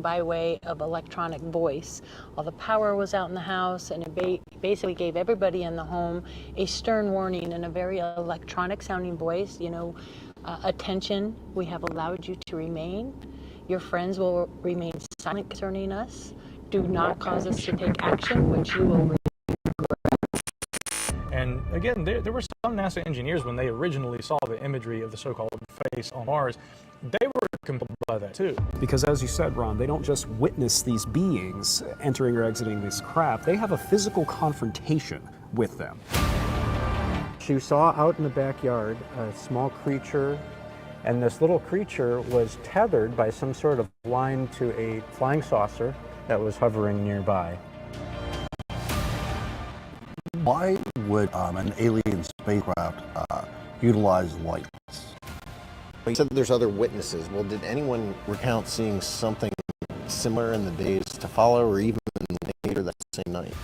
by way of electronic voice. All the power was out in the house, and it basically gave everybody in the home a stern warning in a very electronic sounding voice. Attention, we have allowed you to remain. Your friends will remain silent concerning us. Do not cause us to take action, which you will. And again, there were some NASA engineers, when they originally saw the imagery of the so-called face on Mars, they were compelled by that too. Because as you said, Ron, they don't just witness these beings entering or exiting this craft, they have a physical confrontation with them. She saw out in the backyard a small creature, and this little creature was tethered by some sort of line to a flying saucer that was hovering nearby. Why would an alien spacecraft utilize lights? You said there's other witnesses. Well, did anyone recount seeing something similar in the days to follow, or even later that same night?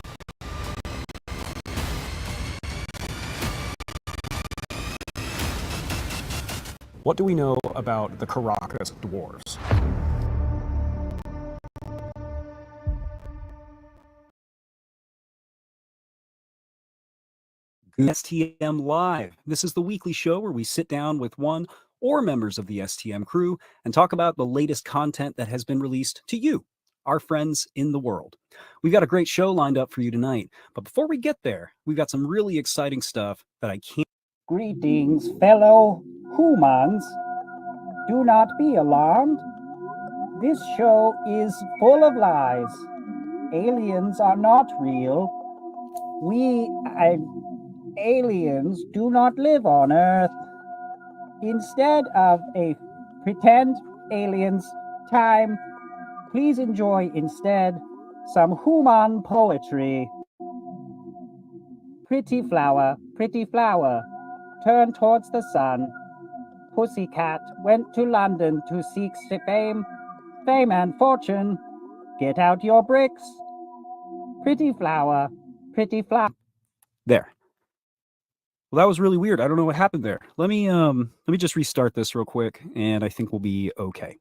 What do we know about the Caracas dwarves? STM Live. This is the weekly show where we sit down with one or members of the STM crew and talk about the latest content that has been released to you, our friends in the world. We've got a great show lined up for you tonight, but before we get there, we've got some really exciting stuff that I can't... Greetings, fellow humans. Do not be alarmed. This show is full of lies. Aliens are not real. Aliens do not live on Earth. Instead of a pretend aliens time, please enjoy instead some human poetry. Pretty flower, turn towards the sun. Pussycat went to London to seek fame and fortune. Get out your bricks. Pretty flower. There. Well, that was really weird. I don't know what happened there. Let me just restart this real quick, and I think we'll be okay.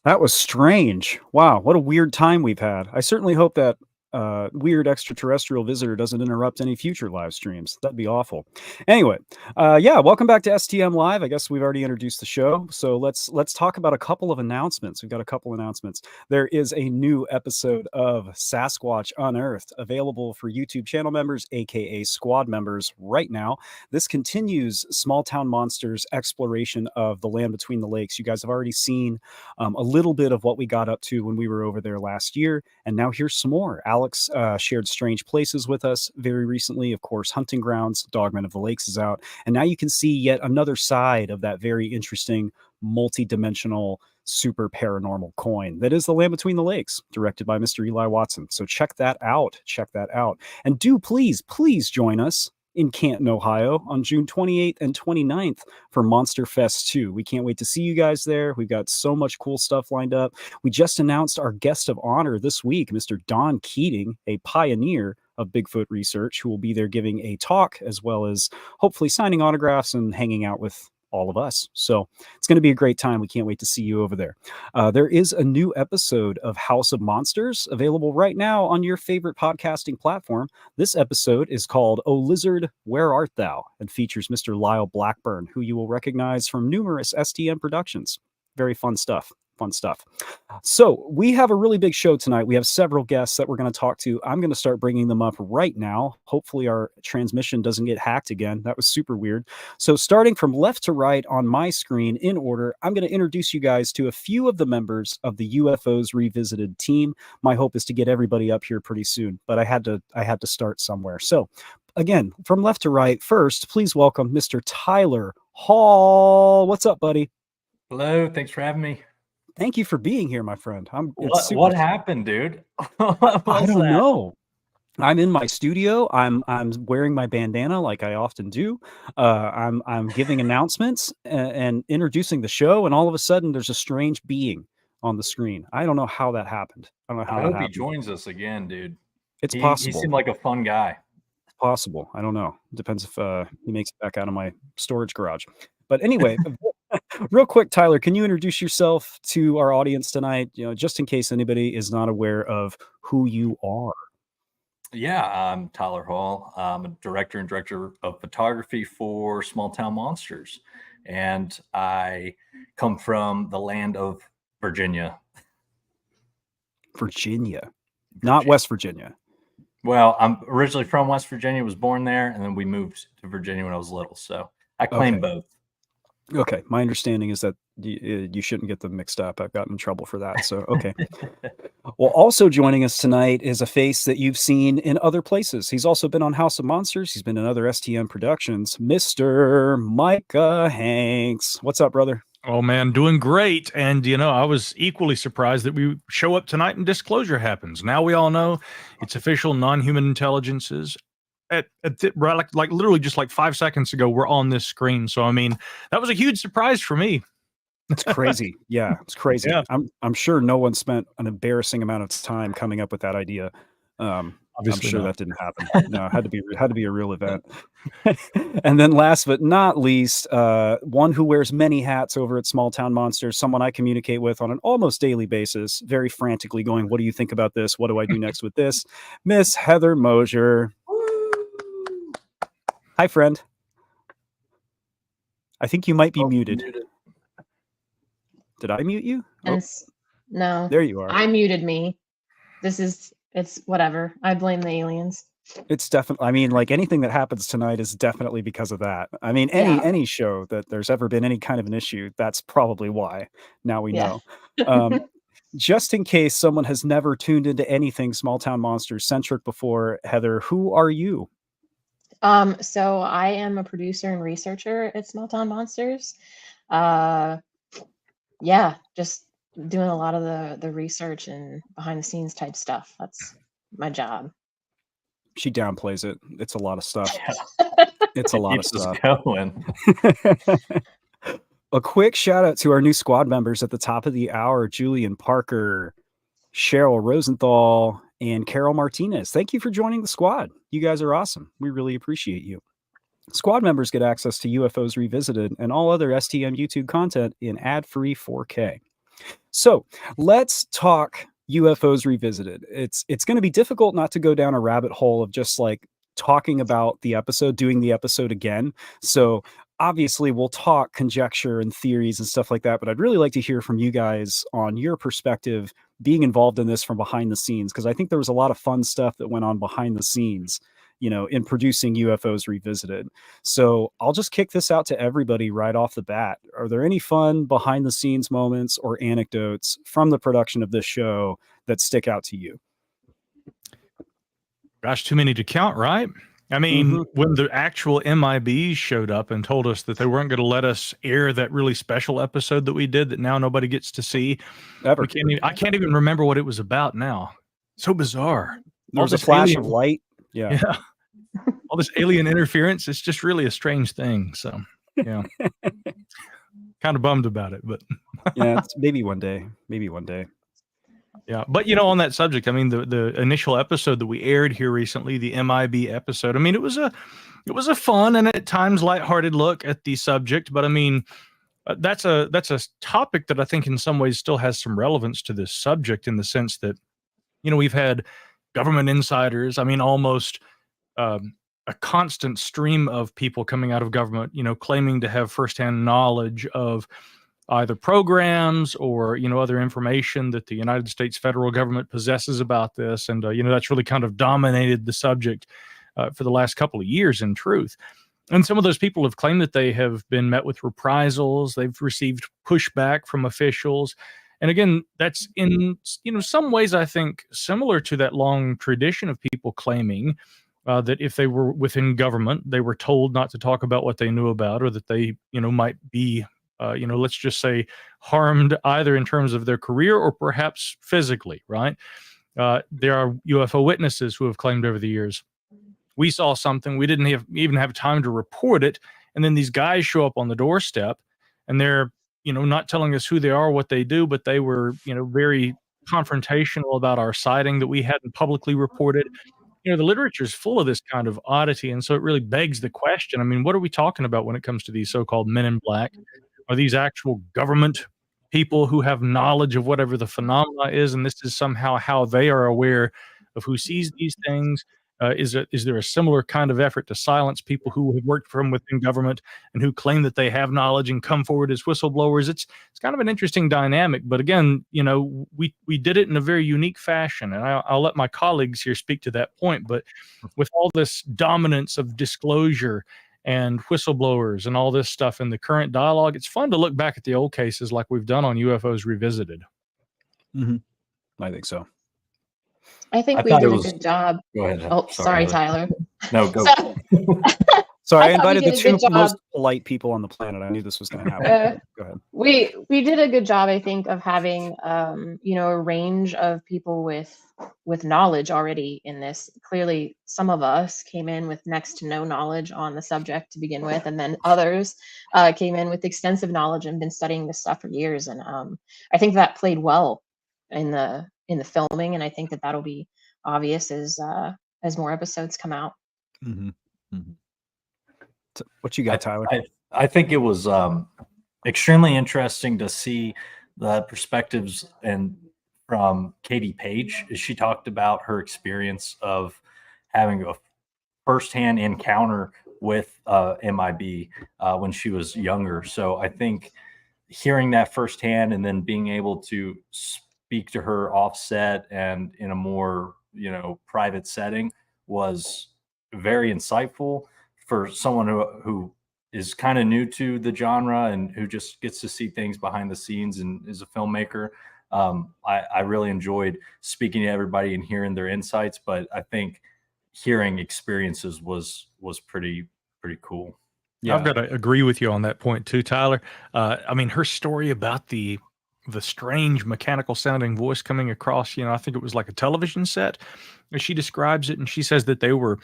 That was strange. Wow, what a weird time we've had. I certainly hope that weird extraterrestrial visitor doesn't interrupt any future live streams. That'd be awful. Anyway, yeah, welcome back to STM Live. I guess we've already introduced the show, so let's talk about a couple of announcements. We've got a couple announcements. There is a new episode of Sasquatch Unearthed available for YouTube channel members, aka squad members, right now. This continues Small Town Monsters exploration of the land between the lakes. You guys have already seen a little bit of what we got up to when we were over there last year, and now here's some more. Alex shared Strange Places with us very recently. Of course, Hunting Grounds, Dogman of the Lakes is out. And now you can see yet another side of that very interesting, multi-dimensional, super paranormal coin that is The Land Between the Lakes, directed by Mr. Eli Watson. So check that out. Check that out. And do please join us in Canton, Ohio on June 28th and 29th for Monster Fest 2. We can't wait to see you guys there. We've got so much cool stuff lined up. We just announced our guest of honor this week, Mr. Don Keating, a pioneer of Bigfoot research, who will be there giving a talk as well as hopefully signing autographs and hanging out with all of us. So it's going to be a great time. We can't wait to see you over there. There is a new episode of House of Monsters available right now on your favorite podcasting platform. This episode is called "O Lizard, Where Art Thou?" and features Mr. Lyle Blackburn, who you will recognize from numerous STM productions. Very fun stuff. So we have a really big show tonight. We have several guests that we're going to talk to. I'm going to start bringing them up right now. Hopefully our transmission doesn't get hacked again. That was super weird. So starting from left to right on my screen in order, I'm going to introduce you guys to a few of the members of the UFOs Revisited team. My hope is to get everybody up here pretty soon, but I had to start somewhere. So again, from left to right, first, please welcome Mr. Tyler Hall. What's up, buddy? Hello. Thanks for having me. Thank you for being here, my friend. What happened, dude? I don't know. I'm in my studio. I'm wearing my bandana like I often do. I'm giving announcements and introducing the show, and all of a sudden there's a strange being on the screen. I don't know how that happened. I hope he joins us again, dude. It's possible. He seemed like a fun guy. It's possible. I don't know. Depends if he makes it back out of my storage garage. But anyway, Real quick, Tyler, can you introduce yourself to our audience tonight? Just in case anybody is not aware of who you are. Yeah, I'm Tyler Hall. I'm a director and director of photography for Small Town Monsters. And I come from the land of Virginia. Virginia, not West Virginia. Well, I'm originally from West Virginia, was born there, and then we moved to Virginia when I was little. So I claim both. Okay. My understanding is that you shouldn't get them mixed up. I've gotten in trouble for that. So, okay. Well, also joining us tonight is a face that you've seen in other places. He's also been on House of Monsters. He's been in other STM productions. Mr. Micah Hanks. What's up, brother? Oh, man, doing great. And, I was equally surprised that we show up tonight and disclosure happens. Now we all know it's official non-human intelligences. Like literally just like 5 seconds ago, we're on this screen. So, I mean, that was a huge surprise for me. It's crazy. Yeah, it's crazy. Yeah. I'm sure no one spent an embarrassing amount of time coming up with that idea. Obviously I'm sure not. that didn't happen. No, it had to be a real event. And then last but not least, one who wears many hats over at Small Town Monsters, someone I communicate with on an almost daily basis, very frantically going, what do you think about this? What do I do next with this? Miss Heather Moser. Hi, friend. I think you might be muted. Did I mute you? Oh, No. there you are. I muted me. It's whatever. I blame the aliens. It's definitely, I mean, like anything that happens tonight is definitely because of that. I mean, any show that there's ever been any kind of an issue, that's probably why. Now we know. Just in case someone has never tuned into anything Small Town Monsters centric before, Heather, who are you? So I am a producer and researcher at Small Town Monsters. Just doing a lot of the research and behind the scenes type stuff. That's my job. She downplays it. It's a lot of stuff. It's a lot of stuff. Going. A quick shout out to our new squad members at the top of the hour: Julian Parker, Cheryl Rosenthal, and Carol Martinez. Thank you for joining the squad. You guys are awesome. We really appreciate you. Squad members get access to UFOs Revisited and all other STM YouTube content in ad-free 4K. So let's talk UFOs Revisited. It's going to be difficult not to go down a rabbit hole of just like talking about the episode, doing the episode again. So obviously we'll talk conjecture and theories and stuff like that, but I'd really like to hear from you guys on your perspective being involved in this from behind the scenes, because I think there was a lot of fun stuff that went on behind the scenes, in producing UFOs Revisited. So I'll just kick this out to everybody right off the bat. Are there any fun behind the scenes moments or anecdotes from the production of this show that stick out to you? Gosh, too many to count, right? I mean, when the actual MIBs showed up and told us that they weren't going to let us air that really special episode that we did that now nobody gets to see. Ever. I can't even remember what it was about now. So bizarre. There was a flash of light. Yeah. All this alien interference, it's just really a strange thing. So, yeah. Kind of bummed about it, but yeah, maybe one day. Maybe one day. Yeah, but on that subject, I mean, the initial episode that we aired here recently, the MIB episode, I mean, it was a fun and at times lighthearted look at the subject, but I mean, that's a topic that I think in some ways still has some relevance to this subject, in the sense that, we've had government insiders, I mean, almost a constant stream of people coming out of government, claiming to have firsthand knowledge of either programs or, other information that the United States federal government possesses about this. And, that's really kind of dominated the subject for the last couple of years, in truth. And some of those people have claimed that they have been met with reprisals. They've received pushback from officials. And again, that's in, some ways, I think, similar to that long tradition of people claiming that if they were within government, they were told not to talk about what they knew about, or that they, might be let's just say harmed either in terms of their career or perhaps physically, right? There are UFO witnesses who have claimed over the years, we saw something, we didn't even have time to report it, and then these guys show up on the doorstep, and they're, not telling us who they are, what they do, but they were, very confrontational about our sighting that we hadn't publicly reported. The literature is full of this kind of oddity, and so it really begs the question, I mean, what are we talking about when it comes to these so-called men in black? are these actual government people who have knowledge of whatever the phenomena is, and this is somehow how they are aware of who sees these things? Is there a similar kind of effort to silence people who have worked from within government and who claim that they have knowledge and come forward as whistleblowers? It's kind of an interesting dynamic, but again, we did it in a very unique fashion, and I'll let my colleagues here speak to that point. But with all this dominance of disclosure and whistleblowers and all this stuff in the current dialogue, it's fun to look back at the old cases like we've done on UFOs Revisited. Mm-hmm. I think so. I think we did a good job. Go ahead. Oh, sorry, Tyler. No, go. Sorry, I thought we invited did the a two good job. most polite people on the planet. I knew this was going to happen. Go ahead. We did a good job, I think, of having a range of people with knowledge already in this. Clearly, some of us came in with next to no knowledge on the subject to begin with, and then others came in with extensive knowledge and been studying this stuff for years. And I think that played well in the filming, and I think that that'll be obvious as more episodes come out. Mm-hmm. Mm-hmm. So what you got, Tyler? I think it was extremely interesting to see the perspectives and from Katie Page as she talked about her experience of having a firsthand encounter with MIB when she was younger. So I think hearing that firsthand and then being able to speak to her offset and in a more private setting was very insightful for someone who is kind of new to the genre and who just gets to see things behind the scenes and is a filmmaker. I really enjoyed speaking to everybody and hearing their insights, but I think hearing experiences was pretty cool. Yeah, I've got to agree with you on that point too, Tyler. I mean, her story about the strange mechanical sounding voice coming across, I think it was like a television set as she describes it. And she says that they were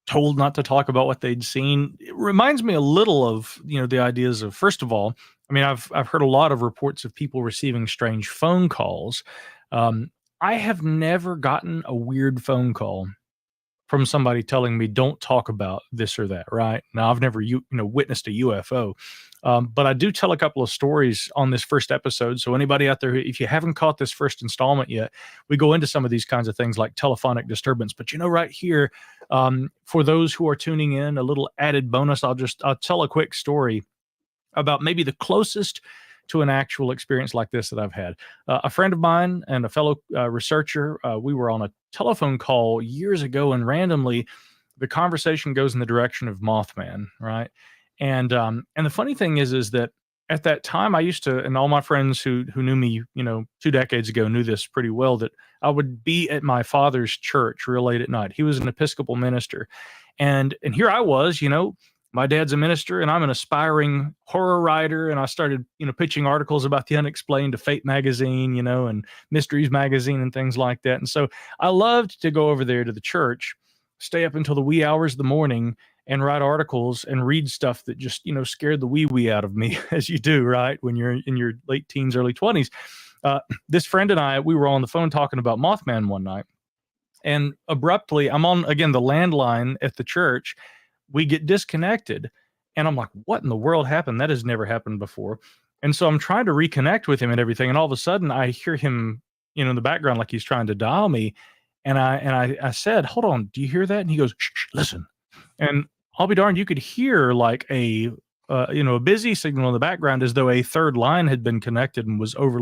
told not to talk about what they'd seen. It reminds me a little of, the ideas of, first of all, I mean, I've heard a lot of reports of people receiving strange phone calls. I have never gotten a weird phone call from somebody telling me don't talk about this or that, right? Now, I've never witnessed a UFO, but I do tell a couple of stories on this first episode. So anybody out there, if you haven't caught this first installment yet, we go into some of these kinds of things like telephonic disturbance. But right here, for those who are tuning in, a little added bonus, I'll tell a quick story about maybe the closest to an actual experience like this that I've had. A friend of mine and a fellow researcher, we were on a telephone call years ago, and randomly the conversation goes in the direction of Mothman, right? And the funny thing is that at that time I used to, and all my friends who knew me, 2 decades ago knew this pretty well, that I would be at my father's church real late at night. He was an Episcopal minister. And here I was, my dad's a minister and I'm an aspiring horror writer. And I started, pitching articles about the unexplained to Fate magazine, and Mysteries magazine and things like that. And so I loved to go over there to the church, stay up until the wee hours of the morning and write articles and read stuff that just, scared the wee out of me, as you do, right? When you're in your late teens, early 20s. This friend and I, we were on the phone talking about Mothman one night. And abruptly, I'm on, again, the landline at the church. We get disconnected. And I'm like, what in the world happened? That has never happened before. And so I'm trying to reconnect with him and everything. And all of a sudden, I hear him, in the background, like he's trying to dial me. And I said, hold on, do you hear that? And he goes, shh, listen. And I'll be darned, you could hear like a busy signal in the background as though a third line had been connected and was over,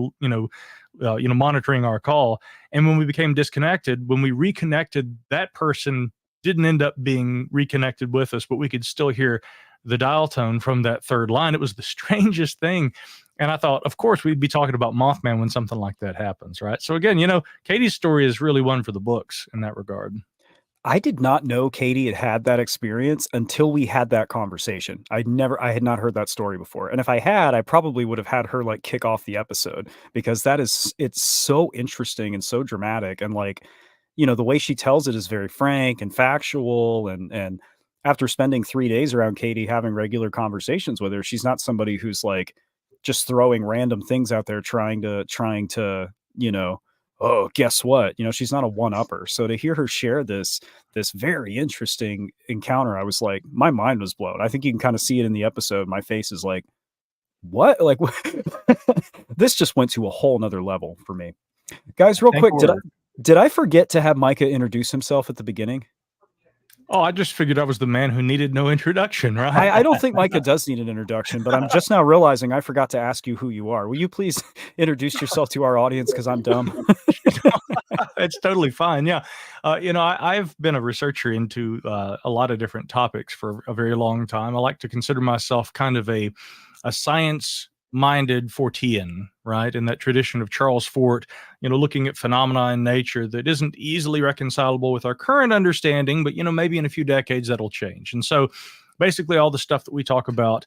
monitoring our call. And when we became disconnected, when we reconnected, that person didn't end up being reconnected with us, but we could still hear the dial tone from that third line. It was the strangest thing. And I thought, of course, we'd be talking about Mothman when something like that happens, right? So again, Katie's story is really one for the books in that regard. I did not know Katie had that experience until we had that conversation. I had not heard that story before. And if I had, I probably would have had her like kick off the episode, because it's so interesting and so dramatic. And the way she tells it is very frank and factual. And after spending 3 days around Katie, having regular conversations with her, she's not somebody who's like just throwing random things out there trying to, oh, guess what? She's not a one-upper. So to hear her share this very interesting encounter, I was like, my mind was blown. I think you can kind of see it in the episode. My face is like, What? Like, this just went to a whole nother level for me. Guys, real quick, did I forget to have Micah introduce himself at the beginning? Oh, I just figured I was the man who needed no introduction, right? I don't think Micah does need an introduction, but I'm just now realizing I forgot to ask you who you are. Will you please introduce yourself to our audience, because I'm dumb? It's totally fine. Yeah. I've been a researcher into a lot of different topics for a very long time. I like to consider myself kind of a science-minded Fortean, right? In that tradition of Charles Fort, looking at phenomena in nature that isn't easily reconcilable with our current understanding, but, maybe in a few decades that'll change. And so basically all the stuff that we talk about,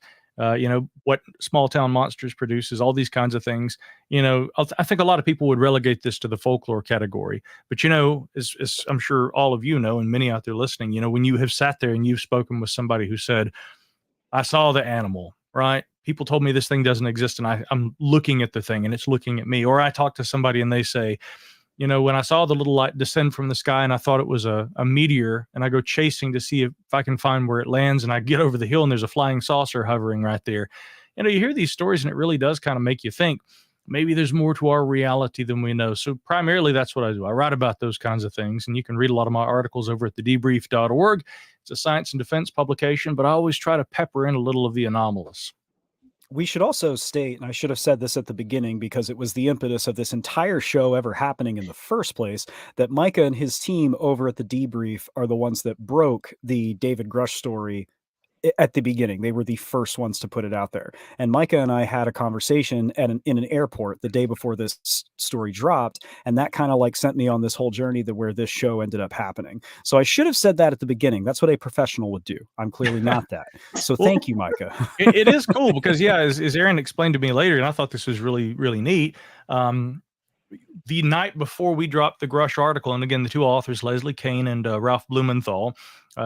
what small town monsters produces, all these kinds of things, I think a lot of people would relegate this to the folklore category. But, as I'm sure all of you know, and many out there listening, when you have sat there and you've spoken with somebody who said, I saw the animal, right? People told me this thing doesn't exist, and I'm looking at the thing and it's looking at me. Or I talk to somebody and they say, when I saw the little light descend from the sky and I thought it was a meteor, and I go chasing to see if I can find where it lands, and I get over the hill and there's a flying saucer hovering right there. You hear these stories and it really does kind of make you think maybe there's more to our reality than we know. So primarily that's what I do. I write about those kinds of things, and you can read a lot of my articles over at thedebrief.org. It's a science and defense publication, but I always try to pepper in a little of the anomalous. We should also state, and I should have said this at the beginning because it was the impetus of this entire show ever happening in the first place, that Micah and his team over at the Debrief are the ones that broke the David Grush story at the beginning. They were the first ones to put it out there. And Micah and I had a conversation in an airport the day before this story dropped, and that kind of like sent me on this whole journey where this show ended up happening. So I should have said that at the beginning. That's what a professional would do. I'm clearly not that. So thank you, Micah. It is cool because, yeah, as Aaron explained to me later, and I thought this was really, really neat. The night before we dropped the Grush article, and again, the two authors, Leslie Kane and Ralph Blumenthal,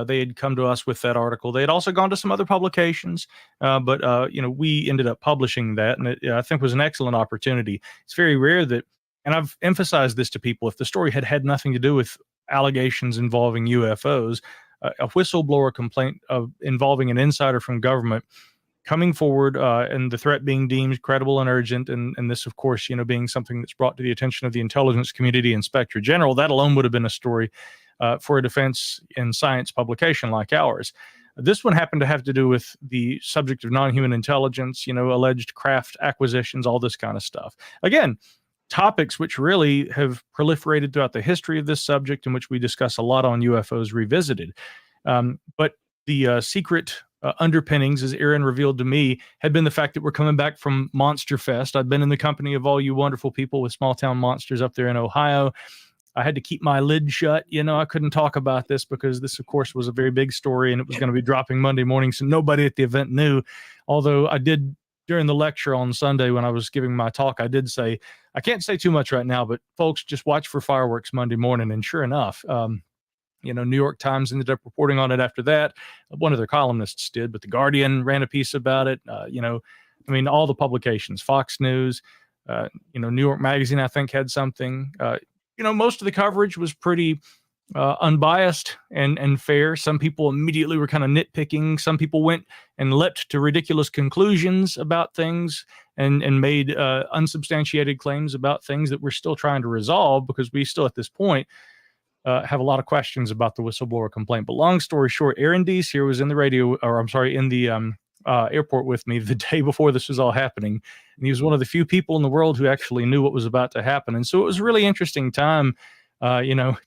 they had come to us with that article. They had also gone to some other publications, but we ended up publishing that, and it, I think was an excellent opportunity. It's very rare that, and I've emphasized this to people, if the story had nothing to do with allegations involving UFOs, a whistleblower complaint involving an insider from government coming forward, and the threat being deemed credible and urgent, and this, of course, being something that's brought to the attention of the intelligence community, Inspector General, that alone would have been a story for a defense and science publication like ours. This one happened to have to do with the subject of non-human intelligence, alleged craft acquisitions, all this kind of stuff. Again, topics which really have proliferated throughout the history of this subject, and which we discuss a lot on UFOs Revisited. But the secret underpinnings, as Aaron revealed to me, had been the fact that we're coming back from Monster Fest. I'd been in the company of all you wonderful people with small town monsters up there in Ohio. I had to keep my lid shut. I couldn't talk about this because this, of course, was a very big story, and it was going to be dropping Monday morning, so nobody at the event knew. Although I did, during the lecture on Sunday when I was giving my talk, I did say, I can't say too much right now, but folks, just watch for fireworks Monday morning. And sure enough, New York Times ended up reporting on it after that. One of their columnists did, but The Guardian ran a piece about it. All the publications, Fox News, New York Magazine, I think, had something. Most of the coverage was pretty unbiased and fair. Some people immediately were kind of nitpicking. Some people went and leapt to ridiculous conclusions about things and made unsubstantiated claims about things that we're still trying to resolve, because we still, at this point, have a lot of questions about the whistleblower complaint. But long story short, Aaron Deese here was in the airport with me the day before this was all happening. And he was one of the few people in the world who actually knew what was about to happen. And so it was a really interesting time,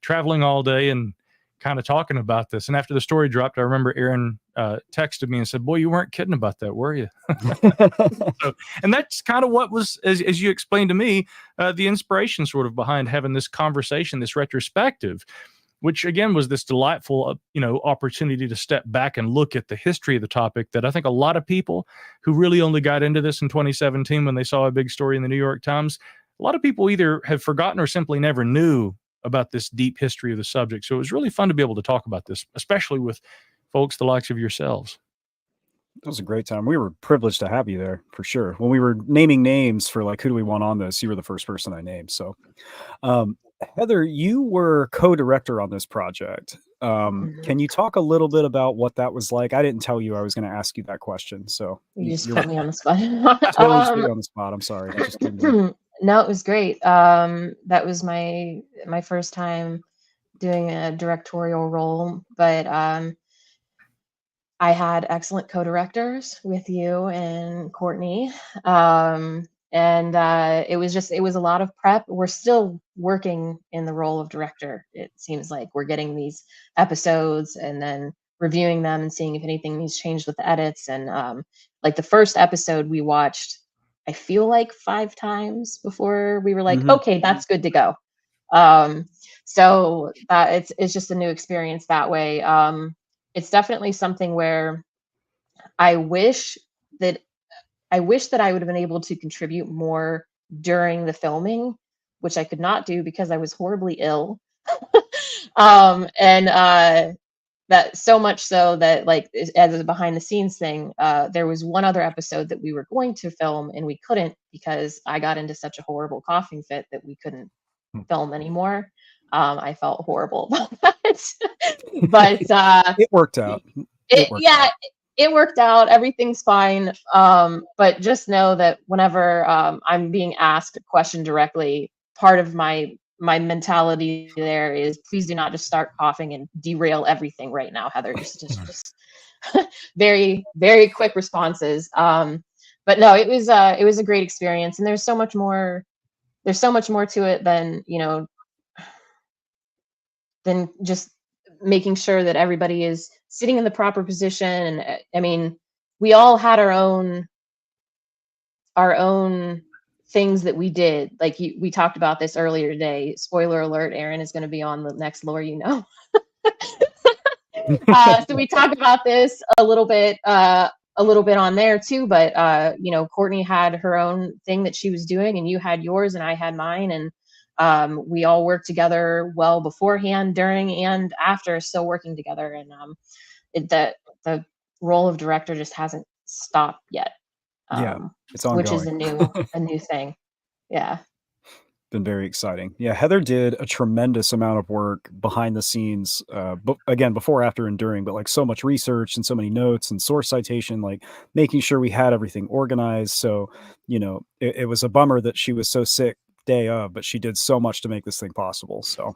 traveling all day and kind of talking about this. And after the story dropped, I remember Aaron texted me and said, "Boy, you weren't kidding about that, were you?" And that's kind of what was, as you explained to me, the inspiration sort of behind having this conversation, this retrospective, which again was this delightful, opportunity to step back and look at the history of the topic that I think a lot of people who really only got into this in 2017 when they saw a big story in the New York Times, a lot of people either have forgotten or simply never knew about this deep history of the subject. So it was really fun to be able to talk about this, especially with folks the likes of yourselves. It was a great time. We were privileged to have you there, for sure. When we were naming names for like, who do we want on this, you were the first person I named. So Heather, you were co-director on this project. Can you talk a little bit about what that was like? I didn't tell you I was going to ask you that question, so You just you're put me on the spot. totally put you on the spot. I'm sorry. I just didn't. No, it was great. That was my first time doing a directorial role, but I had excellent co-directors with you and Courtney. And it was a lot of prep. We're still working in the role of director. It seems like we're getting these episodes and then reviewing them and seeing if anything needs changed with the edits. And like the first episode we watched, I feel like 5 times before we were like, okay, that's good to go. So it's just a new experience that way. It's definitely something where I wish that I would have been able to contribute more during the filming, which I could not do because I was horribly ill. And that so much so that, like, as a behind the scenes thing, there was one other episode that we were going to film and we couldn't because I got into such a horrible coughing fit that we couldn't film anymore. I felt horrible about that. But it worked out. It worked out. Everything's fine. But just know that whenever I'm being asked a question directly, part of my mentality there is, please do not just start coughing and derail everything right now, Heather. Just very, very quick responses. But no, it was a great experience, and there's so much more to it than, than just making sure that everybody is sitting in the proper position. And I mean, we all had our own things that we did. Like we talked about this earlier today. Spoiler alert, Aaron is going to be on the next Lore You Know. So we talked about this a little bit on there too, but Courtney had her own thing that she was doing, and you had yours and I had mine, and we all worked together well beforehand, during, and after, still working together. And the role of director just hasn't stopped yet. It's ongoing, which is a new thing. Yeah. Been very exciting. Yeah, Heather did a tremendous amount of work behind the scenes, again, before, after, and during, but like so much research and so many notes and source citation, like making sure we had everything organized. So, it was a bummer that she was so sick day of, but she did so much to make this thing possible. So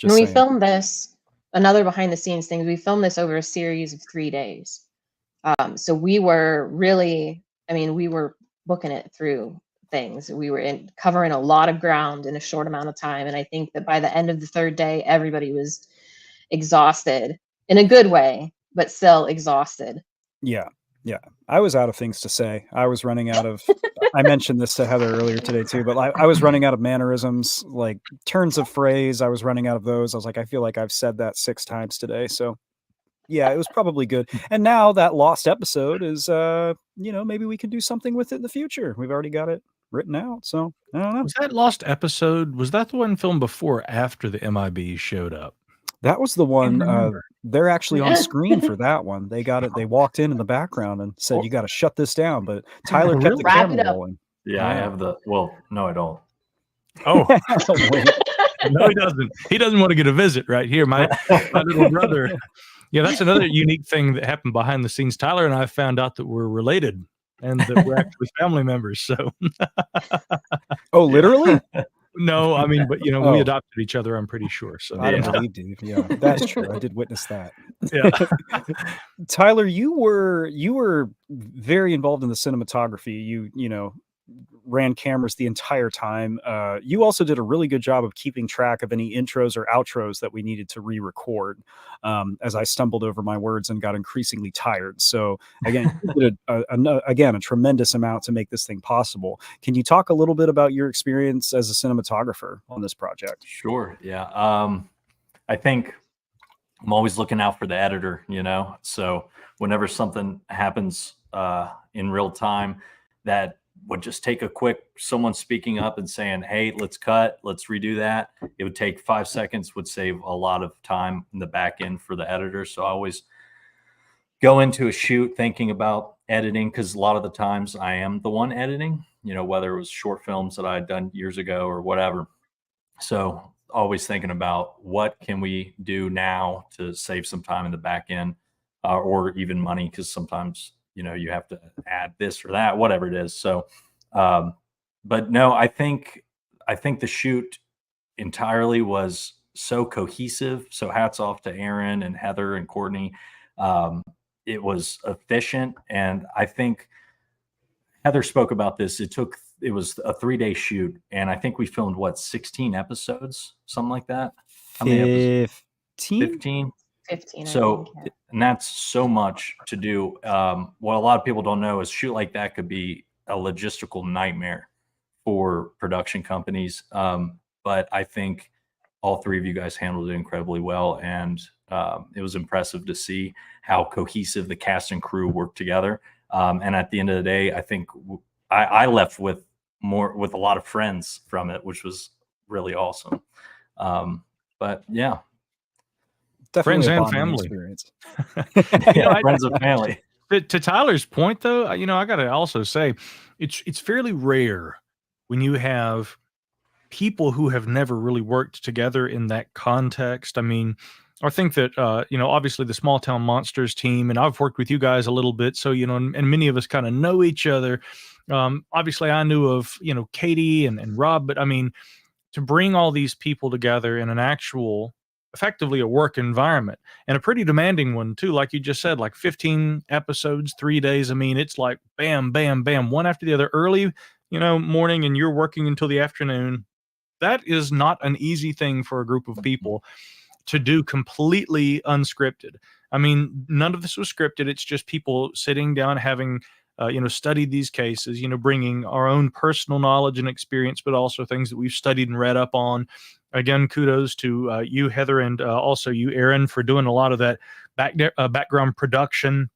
when we filmed this, another behind the scenes thing, we filmed this over a series of 3 days. So we were really, we were booking it through things. We were covering a lot of ground in a short amount of time. And I think that by the end of the 3rd day, everybody was exhausted in a good way, but still exhausted. Yeah. I was out of things to say. I was running out of, I mentioned this to Heather earlier today too, but I was running out of mannerisms, like turns of phrase. I was running out of those. I was like, I feel like I've said that 6 times today. So yeah, it was probably good. And now that lost episode is, maybe we can do something with it in the future. We've already got it written out. So I don't know. Was that lost episode, was that the one filmed before or after the MIB showed up? That was the one. They're actually on screen for that one. They got it. They walked in the background and said, "You got to shut this down." But Tyler kept the camera rolling. Yeah, I have the. Well, no, I don't. Oh, no, he doesn't. He doesn't want to get a visit right here. My little brother. Yeah, that's another unique thing that happened behind the scenes. Tyler and I found out that we're related and that we're actually family members. So. Oh, literally? No, but we adopted each other, I'm pretty sure. So I don't believe you. Yeah, that's true. I did witness that. Yeah. Tyler, you were very involved in the cinematography. You ran cameras the entire time. You also did a really good job of keeping track of any intros or outros that we needed to re-record, as I stumbled over my words and got increasingly tired. So again, you did a tremendous amount to make this thing possible. Can you talk a little bit about your experience as a cinematographer on this project? Sure. Yeah. I think I'm always looking out for the editor, so whenever something happens in real time that would just take a quick, someone speaking up and saying, "Hey, let's cut, let's redo that." It would take 5 seconds, would save a lot of time in the back end for the editor. So I always go into a shoot thinking about editing, because a lot of the times I am the one editing, whether it was short films that I had done years ago or whatever. So always thinking about what can we do now to save some time in the back end, or even money, because sometimes you have to add this or that, whatever it is. So, but no, I think the shoot entirely was so cohesive. So hats off to Aaron and Heather and Courtney. It was efficient, and I think Heather spoke about this. It was a 3-day shoot, and I think we filmed 16 episodes, something like that. How many episodes? 15. 15. So, I think, yeah. and that's so much to do. What a lot of people don't know is shoot like that could be a logistical nightmare for production companies. But I think all three of you guys handled it incredibly well, and it was impressive to see how cohesive the cast and crew worked together. And at the end of the day, I think I left with a lot of friends from it, which was really awesome. But yeah, Definitely friends a and bonding family. experience. Friends and family. To Tyler's point, though, I got to also say it's fairly rare when you have people who have never really worked together in that context. I mean, I think that, obviously the Small Town Monsters team, and I've worked with you guys a little bit, so, and many of us kind of know each other. Obviously, I knew of, Katie and Rob, but I mean, to bring all these people together in an actual, effectively a work environment, and a pretty demanding one too, like you just said, like 15 episodes, 3 days. I mean, it's like bam, bam, bam, one after the other, early, morning, and you're working until the afternoon. That is not an easy thing for a group of people to do completely unscripted. I mean, none of this was scripted. It's just people sitting down, having, studied these cases, bringing our own personal knowledge and experience, but also things that we've studied and read up on. Again, kudos to you, Heather, and also you, Aaron, for doing a lot of that background production,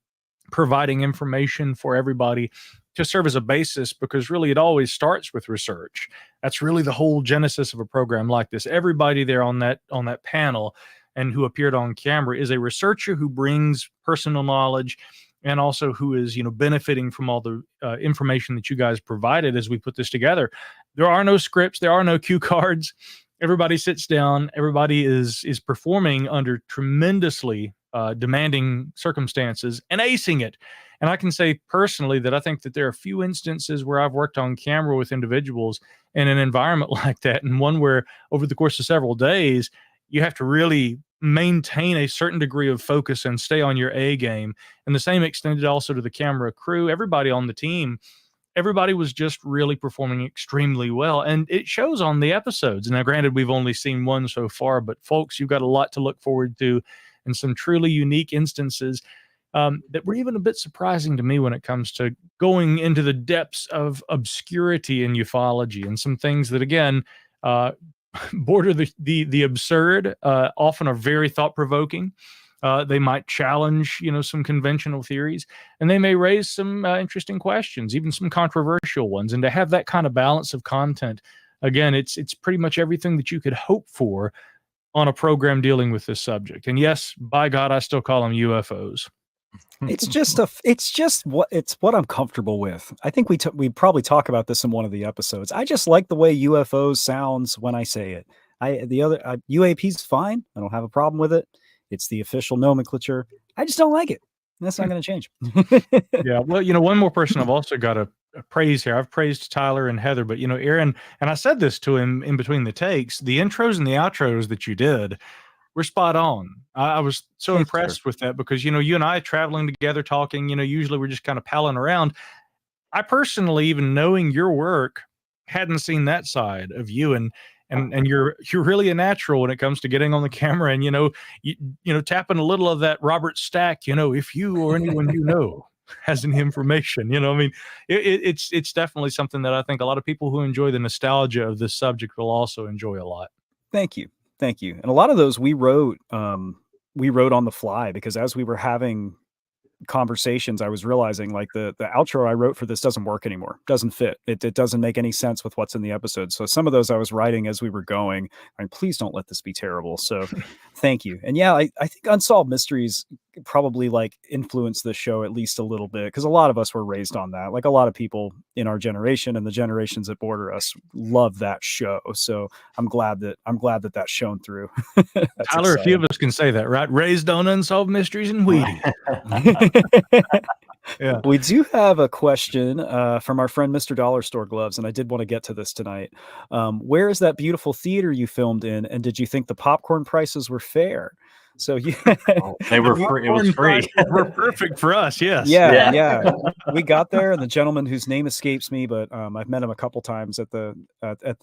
providing information for everybody to serve as a basis, because really it always starts with research. That's really the whole genesis of a program like this. Everybody there on that panel and who appeared on camera is a researcher who brings personal knowledge, and also who is, benefiting from all the information that you guys provided as we put this together. There are no scripts. There are no cue cards. Everybody sits down. Everybody is performing under tremendously demanding circumstances and acing it. And I can say personally that I think that there are a few instances where I've worked on camera with individuals in an environment like that, and one where over the course of several days, you have to really maintain a certain degree of focus and stay on your A game. And the same extended also to the camera crew. Everybody on the team, everybody was just really performing extremely well. And it shows on the episodes. Now, granted, we've only seen one so far, but folks, you've got a lot to look forward to, and some truly unique instances that were even a bit surprising to me when it comes to going into the depths of obscurity in ufology, and some things that, again, border the absurd, often are very thought-provoking. They might challenge, some conventional theories, and they may raise some interesting questions, even some controversial ones. And to have that kind of balance of content, again, it's pretty much everything that you could hope for on a program dealing with this subject. And yes, by God, I still call them UFOs. It's what I'm comfortable with. I think we probably talk about this in one of the episodes. I just like the way UFOs sounds when I say it. UAP's fine. I don't have a problem with it. It's the official nomenclature. I just don't like it. That's not going to change. Yeah. Well, one more person I've also got to praise here. I've praised Tyler and Heather, but Aaron, and I said this to him in between the takes, the intros and the outros that you did were spot on. I was so impressed with that, because, you and I traveling together, talking, usually we're just kind of palling around. I personally, even knowing your work, hadn't seen that side of you, and you're really a natural when it comes to getting on the camera and, tapping a little of that Robert Stack, if you or anyone has any information, I mean, it's definitely something that I think a lot of people who enjoy the nostalgia of this subject will also enjoy a lot. Thank you. And a lot of those we wrote on the fly, because as we were having conversations, I was realizing, like, the outro I wrote for this doesn't work anymore. Doesn't fit. It doesn't make any sense with what's in the episode. So some of those I was writing as we were going. I mean, please don't let this be terrible. So thank you. And yeah, I think Unsolved Mysteries probably like influenced the show at least a little bit, because a lot of us were raised on that. Like a lot of people in our generation and the generations that border us love that show. So I'm glad that that's shown through. That's Tyler, a few exciting. of us can say that, right? Raised on unsolved mysteries and Wheaties. Yeah. We do have a question from our friend Mr. Dollar Store Gloves, and I did want to get to this tonight. Where is that beautiful theater you filmed in, and did you think the popcorn prices were fair? So They were free. It was free. Were perfect for us. Yes. Yeah. We got there, and the gentleman whose name escapes me, but I've met him a couple times at the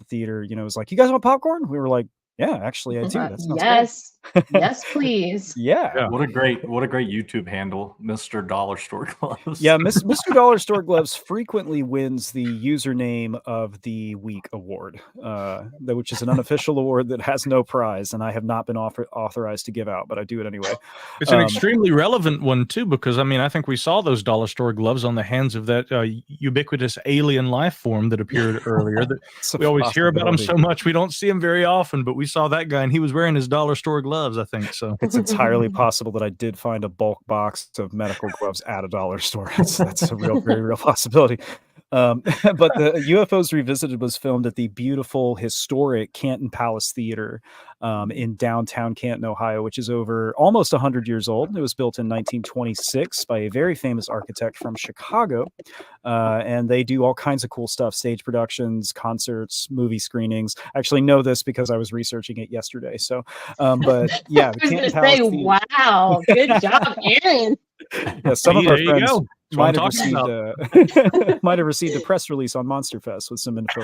theater. Was like, "You guys want popcorn?" We were like, "Yeah, actually, I do." That sounds yes, yes, please. Yeah. What a great YouTube handle, Mr. Dollar Store Gloves. Yeah, Mr. Dollar Store Gloves frequently wins the username of the week award, which is an unofficial award that has no prize, and I have not been authorized to give out, but I do it anyway. It's an extremely relevant one too, because I think we saw those Dollar Store Gloves on the hands of that ubiquitous alien life form that appeared earlier. That we always hear about him so much, we don't see him very often, but we saw that guy, and he was wearing his Dollar Store gloves, I think. So it's entirely possible that I did find a bulk box of medical gloves at a dollar store. That's a very real possibility. But the UFOs Revisited was filmed at the beautiful, historic Canton Palace Theater in downtown Canton, Ohio, which is over almost 100 years old. It was built in 1926 by a very famous architect from Chicago. And they do all kinds of cool stuff, stage productions, concerts, movie screenings. I actually know this because I was researching it yesterday. So, but yeah, the Canton Palace Theater. Wow, good job, Aaron. Yeah, some of our friends might have received a press release on Monster Fest with some info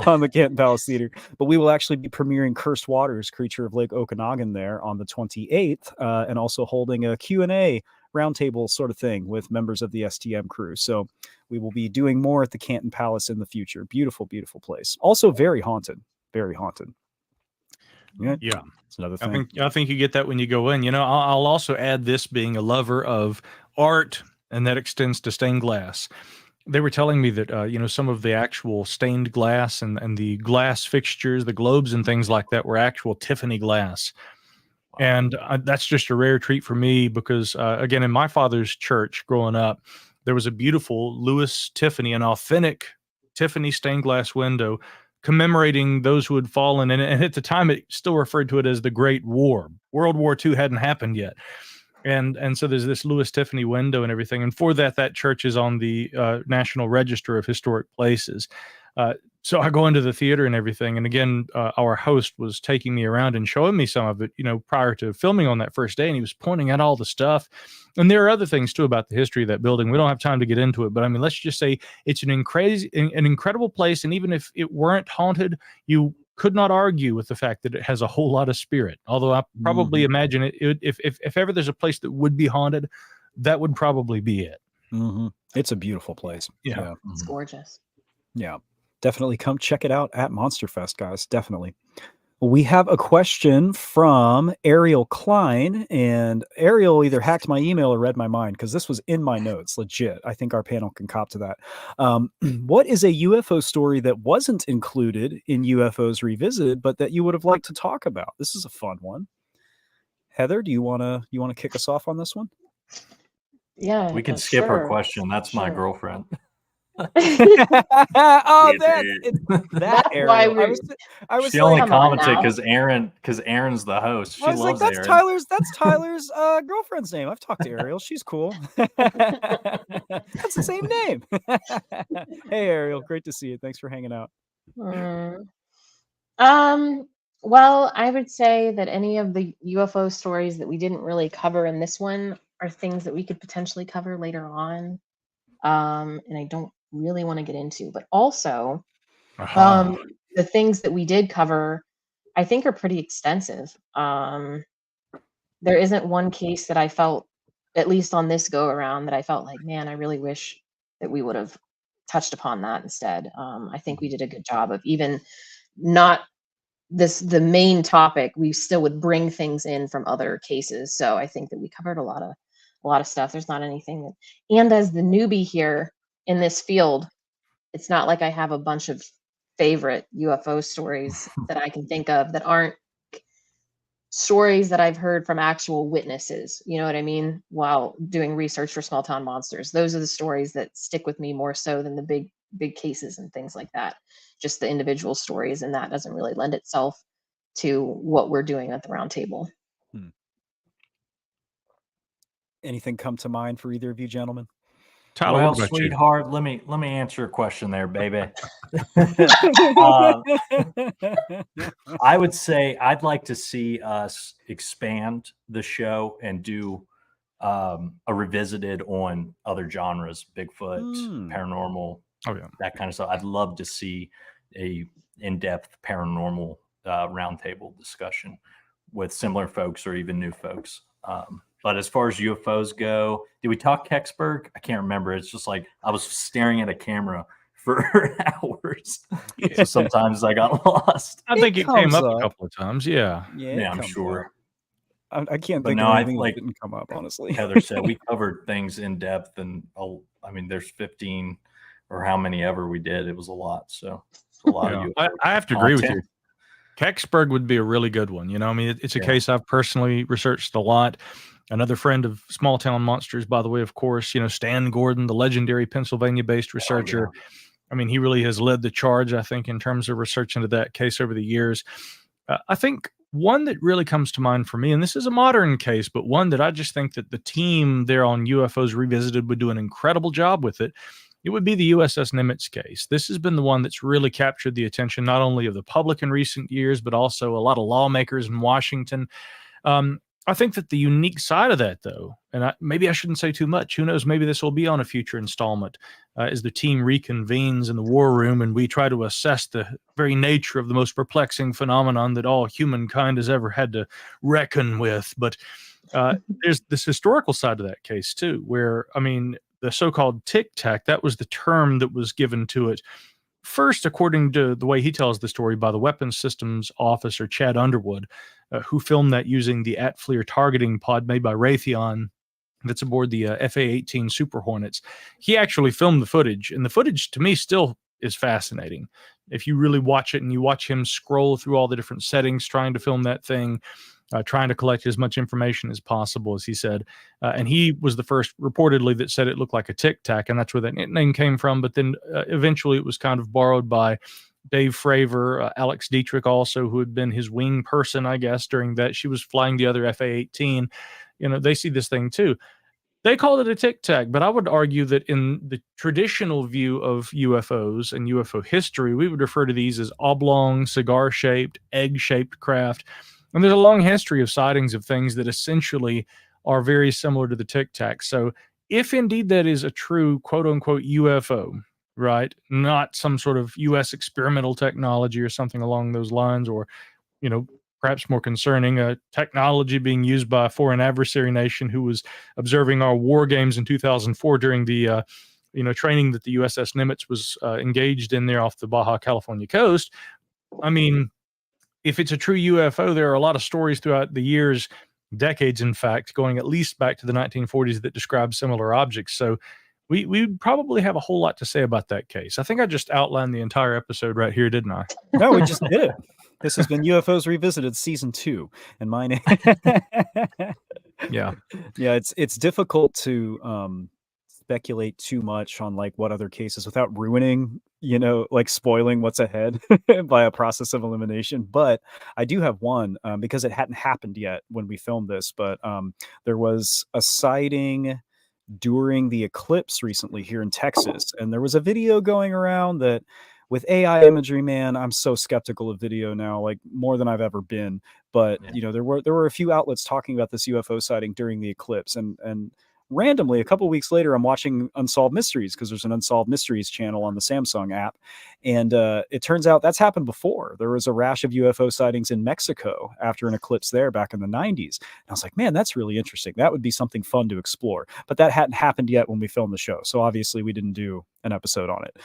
on the Canton Palace Theater. But we will actually be premiering Cursed Waters, Creature of Lake Okanagan there on the 28th, and also holding a Q&A roundtable sort of thing with members of the STM crew. So we will be doing more at the Canton Palace in the future. Beautiful, beautiful place. Also very haunted. Very haunted. Yeah. It's another thing. I think you get that when you go in. I'll also add this, being a lover of art, and that extends to stained glass. They were telling me that some of the actual stained glass and the glass fixtures, the globes and things like that, were actual Tiffany glass. And that's just a rare treat for me, because again, in my father's church growing up, there was a beautiful Louis Tiffany, an authentic Tiffany stained glass window commemorating those who had fallen. And at the time, it still referred to it as the Great War. World War II hadn't happened yet. And so there's this Louis Tiffany window and everything. And for that church is on the National Register of Historic Places. So I go into the theater and everything. And again, our host was taking me around and showing me some of it, prior to filming on that first day. And he was pointing out all the stuff. And there are other things too about the history of that building. We don't have time to get into it, but let's just say it's an incredible place. And even if it weren't haunted, you could not argue with the fact that it has a whole lot of spirit. Although I probably imagine if ever there's a place that would be haunted, that would probably be it. Mm-hmm. It's a beautiful place. Yeah. It's gorgeous. Yeah. Definitely come check it out at Monster Fest, guys. Definitely. We have a question from Ariel Klein, and Ariel either hacked my email or read my mind, because this was in my notes. Legit. I think our panel can cop to that. What is a UFO story that wasn't included in UFOs Revisited, but that you would have liked to talk about? This is a fun one. Heather, do you want to kick us off on this one? Yeah. We can skip her question. That's my girlfriend. Oh, that Ariel. She only commented because Aaron's the host. She loves that's Aaron. That's Tyler's girlfriend's name. I've talked to Ariel. She's cool. That's the same name. Hey Ariel, great to see you. Thanks for hanging out. Well, I would say that any of the UFO stories that we didn't really cover in this one are things that we could potentially cover later on. And I don't really want to get into, but also the things that we did cover, I think, are pretty extensive. There isn't one case that I felt, at least on this go around, that I felt like, man, I really wish that we would have touched upon that instead. I think we did a good job of, even not the main topic, we still would bring things in from other cases. So I think that we covered a lot of stuff. There's not anything that, and as the newbie here in this field, it's not like I have a bunch of favorite UFO stories that I can think of that aren't stories that I've heard from actual witnesses, you know what I mean, while doing research for Small Town Monsters. Those are the stories that stick with me more so than the big cases and things like that. Just the individual stories, and that doesn't really lend itself to what we're doing at the round table. Anything come to mind for either of you gentlemen? Tyler, Well, what about you? sweetheart, let me answer a question there, baby. I would say I'd like to see us expand the show and do a revisited on other genres, Bigfoot, paranormal, that kind of stuff. I'd love to see a in-depth paranormal roundtable discussion with similar folks or even new folks. But as far as UFOs go, did we talk Kecksburg? I can't remember. It's just like I was staring at a camera for hours. So sometimes I got lost. I think it came up a couple of times. Yeah. Yeah, I'm sure. I can't But think no, of I anything that like didn't come up, honestly. Heather said, we covered things in depth, and I mean, there's 15 or how many ever we did. It was a lot. So it's a lot of UFO I have to agree with content. you. Kecksburg would be a really good one. You know, I mean, it's a case I've personally researched a lot. Another friend of Small Town Monsters, by the way, of course, you know, Stan Gordon, the legendary Pennsylvania-based researcher. I mean, he really has led the charge, I think, in terms of research into that case over the years. I think one that really comes to mind for me, and this is a modern case, but one that I just think that the team there on UFOs Revisited would do an incredible job with it, it would be the USS Nimitz case. This has been the one that's really captured the attention not only of the public in recent years, but also a lot of lawmakers in Washington. I think that the unique side of that, though, and maybe I shouldn't say too much. Who knows? Maybe this will be on a future installment as the team reconvenes in the war room and we try to assess the very nature of the most perplexing phenomenon that all humankind has ever had to reckon with. But there's this historical side of that case, too, where, I mean, the so-called tic-tac, that was the term that was given to it first, according to the way he tells the story, by the weapons systems officer, Chad Underwood, who filmed that using the Atfleer targeting pod made by Raytheon that's aboard the FA-18 Super Hornets. He actually filmed the footage, and the footage to me still is fascinating. If you really watch it and you watch him scroll through all the different settings trying to film that thing, trying to collect as much information as possible, as he said. And he was the first reportedly that said it looked like a tic-tac, and that's where that name came from. But then eventually it was kind of borrowed by Dave Fravor, Alex Dietrich also, who had been his wing person, I guess, during that. She was flying the other FA-18. You know, they see this thing too. They called it a tic-tac, but I would argue that in the traditional view of UFOs and UFO history, we would refer to these as oblong, cigar-shaped, egg-shaped craft. And there's a long history of sightings of things that essentially are very similar to the tic-tac. So if indeed that is a true quote-unquote UFO, right, not some sort of U.S. experimental technology or something along those lines, or, you know, perhaps more concerning, technology being used by a foreign adversary nation who was observing our war games in 2004 during the training that the USS Nimitz was engaged in there off the Baja California coast. I mean, if it's a true UFO, there are a lot of stories throughout the years, decades, in fact, going at least back to the 1940s that describe similar objects. So we probably have a whole lot to say about that case. I think I just outlined the entire episode right here, didn't I? No, we just did it. This has been UFOs Revisited Season 2, and my name. Yeah. It's difficult to speculate too much on like what other cases without ruining, like spoiling what's ahead by a process of elimination. But I do have one because it hadn't happened yet when we filmed this, but there was a sighting during the eclipse recently here in Texas, and there was a video going around that with AI imagery, man, I'm so skeptical of video now, like more than I've ever been. But there were a few outlets talking about this UFO sighting during the eclipse, and randomly a couple of weeks later, I'm watching Unsolved Mysteries because there's an Unsolved Mysteries channel on the Samsung app, and it turns out that's happened before. There was a rash of UFO sightings in Mexico after an eclipse there back in the 90s. And I was like, man, that's really interesting. That would be something fun to explore. But that hadn't happened yet when we filmed the show, so obviously we didn't do an episode on it.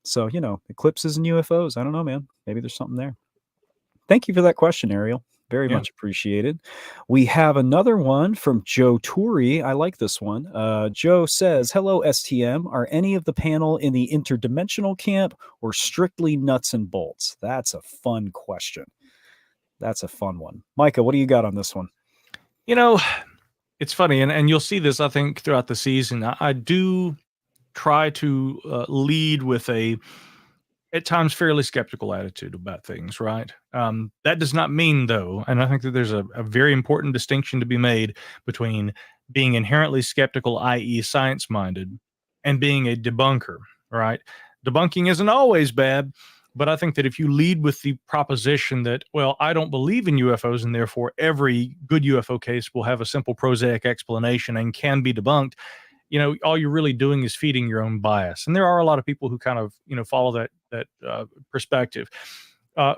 So, eclipses and UFOs, I don't know, man. Maybe there's something there. Thank you for that question, Ariel. Very much appreciated. We have another one from Joe Turi. I like this one. Joe says, hello, STM. Are any of the panel in the interdimensional camp or strictly nuts and bolts? That's a fun question. That's a fun one. Micah, what do you got on this one? You know, it's funny, and you'll see this, I think, throughout the season. I do try to lead with a, at times, fairly skeptical attitude about things, right? That does not mean, though, and I think that there's a very important distinction to be made between being inherently skeptical, i.e. science-minded, and being a debunker, right? Debunking isn't always bad, but I think that if you lead with the proposition that, well, I don't believe in UFOs, and therefore every good UFO case will have a simple prosaic explanation and can be debunked, you know, all you're really doing is feeding your own bias. And there are a lot of people who kind of, you know, follow that perspective.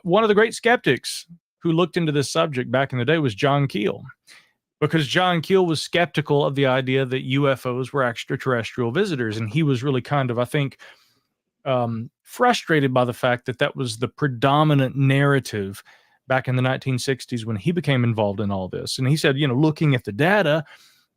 One of the great skeptics who looked into this subject back in the day was John Keel, because John Keel was skeptical of the idea that UFOs were extraterrestrial visitors. And he was really kind of, I think, frustrated by the fact that that was the predominant narrative back in the 1960s when he became involved in all this. And he said, you know, looking at the data,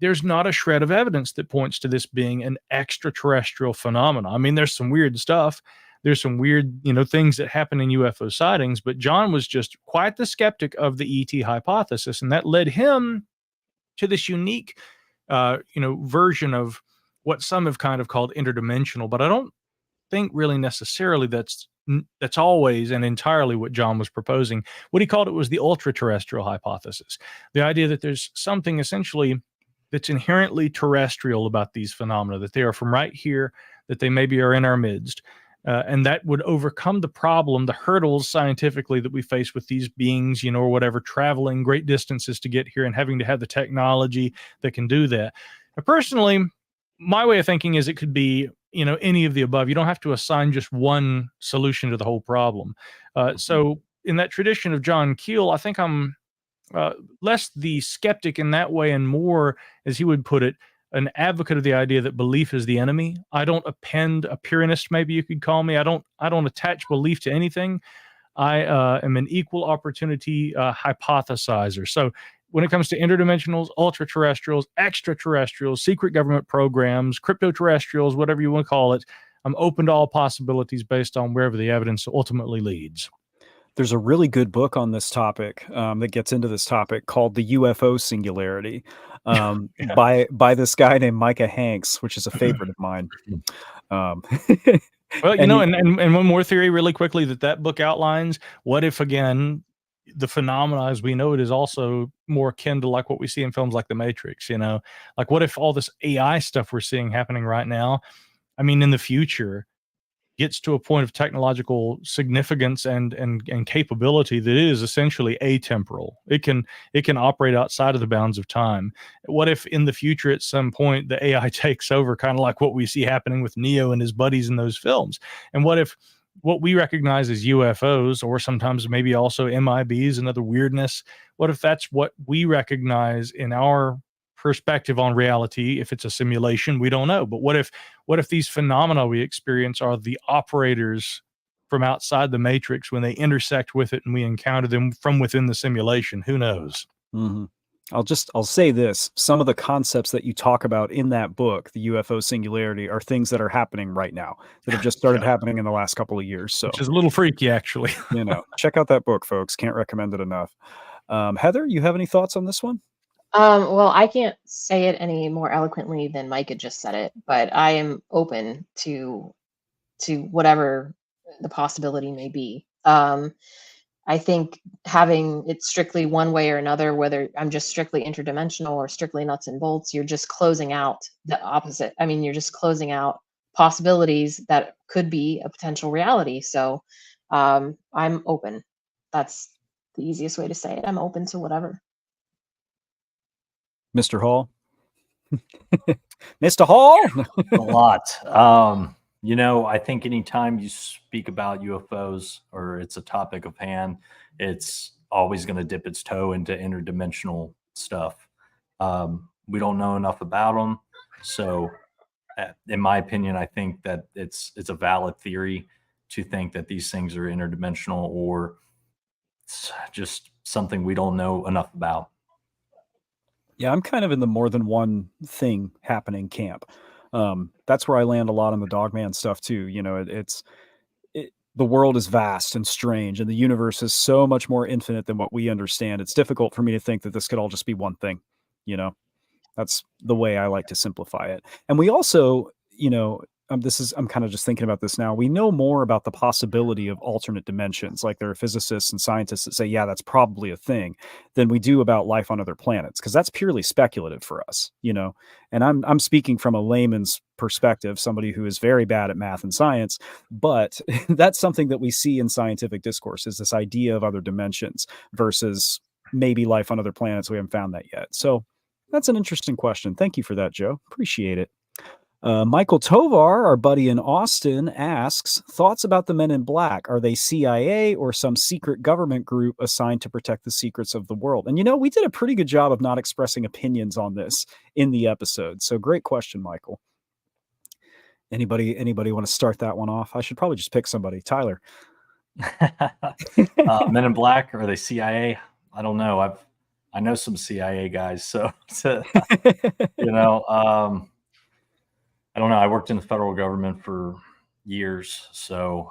there's not a shred of evidence that points to this being an extraterrestrial phenomenon. I mean, there's some weird stuff. There's some weird, you know, things that happen in UFO sightings, but John was just quite the skeptic of the ET hypothesis. And that led him to this unique, you know, version of what some have kind of called interdimensional, but I don't think really necessarily that's always and entirely what John was proposing. What he called it was the ultra-terrestrial hypothesis. The idea that there's something essentially that's inherently terrestrial about these phenomena, that they are from right here, that they maybe are in our midst, and that would overcome the problem, the hurdles scientifically that we face with these beings, you know, or whatever, traveling great distances to get here and having to have the technology that can do that. Now, personally, my way of thinking is it could be, you know, any of the above. You don't have to assign just one solution to the whole problem. So in that tradition of John Keel, I think I'm less the skeptic in that way and more, as he would put it, an advocate of the idea that belief is the enemy. I don't append, a purist, maybe you could call me. I don't attach belief to anything. I am an equal opportunity hypothesizer. So when it comes to interdimensionals, ultra-terrestrials, extraterrestrials, secret government programs, crypto-terrestrials, whatever you want to call it, I'm open to all possibilities based on wherever the evidence ultimately leads. There's a really good book on this topic that gets into this topic called The UFO Singularity by this guy named Micah Hanks, which is a favorite of mine. Well, you know, and one more theory really quickly that book outlines, what if, again, the phenomena as we know it is also more akin to like what we see in films like The Matrix, you know, like what if all this AI stuff we're seeing happening right now, I mean, in the future, gets to a point of technological significance and capability that is essentially atemporal. It can operate outside of the bounds of time. What if in the future at some point the AI takes over, kind of like what we see happening with Neo and his buddies in those films? And what if what we recognize as UFOs, or sometimes maybe also MIBs and other weirdness, what if that's what we recognize in our perspective on reality? If it's a simulation, we don't know. But what if these phenomena we experience are the operators from outside the matrix when they intersect with it and we encounter them from within the simulation? Who knows? Mm-hmm. I'll say this. Some of the concepts that you talk about in that book, The UFO Singularity, are things that are happening right now that have just started happening in the last couple of years. So, which is a little freaky, actually. You know, check out that book, folks. Can't recommend it enough. Heather, you have any thoughts on this one? Well, I can't say it any more eloquently than Micah just said it, but I am open to whatever the possibility may be. I think having it strictly one way or another, whether I'm just strictly interdimensional or strictly nuts and bolts, you're just closing out the opposite. I mean, you're just closing out possibilities that could be a potential reality. So I'm open. That's the easiest way to say it. I'm open to whatever. Mr. Hall? Mr. Hall? A lot. You know, I think anytime you speak about UFOs or it's a topic of hand, it's always going to dip its toe into interdimensional stuff. We don't know enough about them. So in my opinion, I think that it's a valid theory to think that these things are interdimensional or it's just something we don't know enough about. Yeah, I'm kind of in the more than one thing happening camp. That's where I land a lot on the Dogman stuff too. You know, the world is vast and strange, and the universe is so much more infinite than what we understand. It's difficult for me to think that this could all just be one thing. You know, that's the way I like to simplify it. And we also, I'm kind of just thinking about this now. We know more about the possibility of alternate dimensions. Like there are physicists and scientists that say, yeah, that's probably a thing, than we do about life on other planets, because that's purely speculative for us, And I'm speaking from a layman's perspective, somebody who is very bad at math and science, but that's something that we see in scientific discourse, is this idea of other dimensions versus maybe life on other planets. We haven't found that yet. So that's an interesting question. Thank you for that, Joe. Appreciate it. Michael Tovar, our buddy in Austin, asks, thoughts about the Men in Black? Are they CIA or some secret government group assigned to protect the secrets of the world? And we did a pretty good job of not expressing opinions on this in the episode. So great question, Michael. Anybody want to start that one off? I should probably just pick somebody. Tyler. Men in Black, are they CIA? I don't know. I know some CIA guys, so I don't know. I worked in the federal government for years. So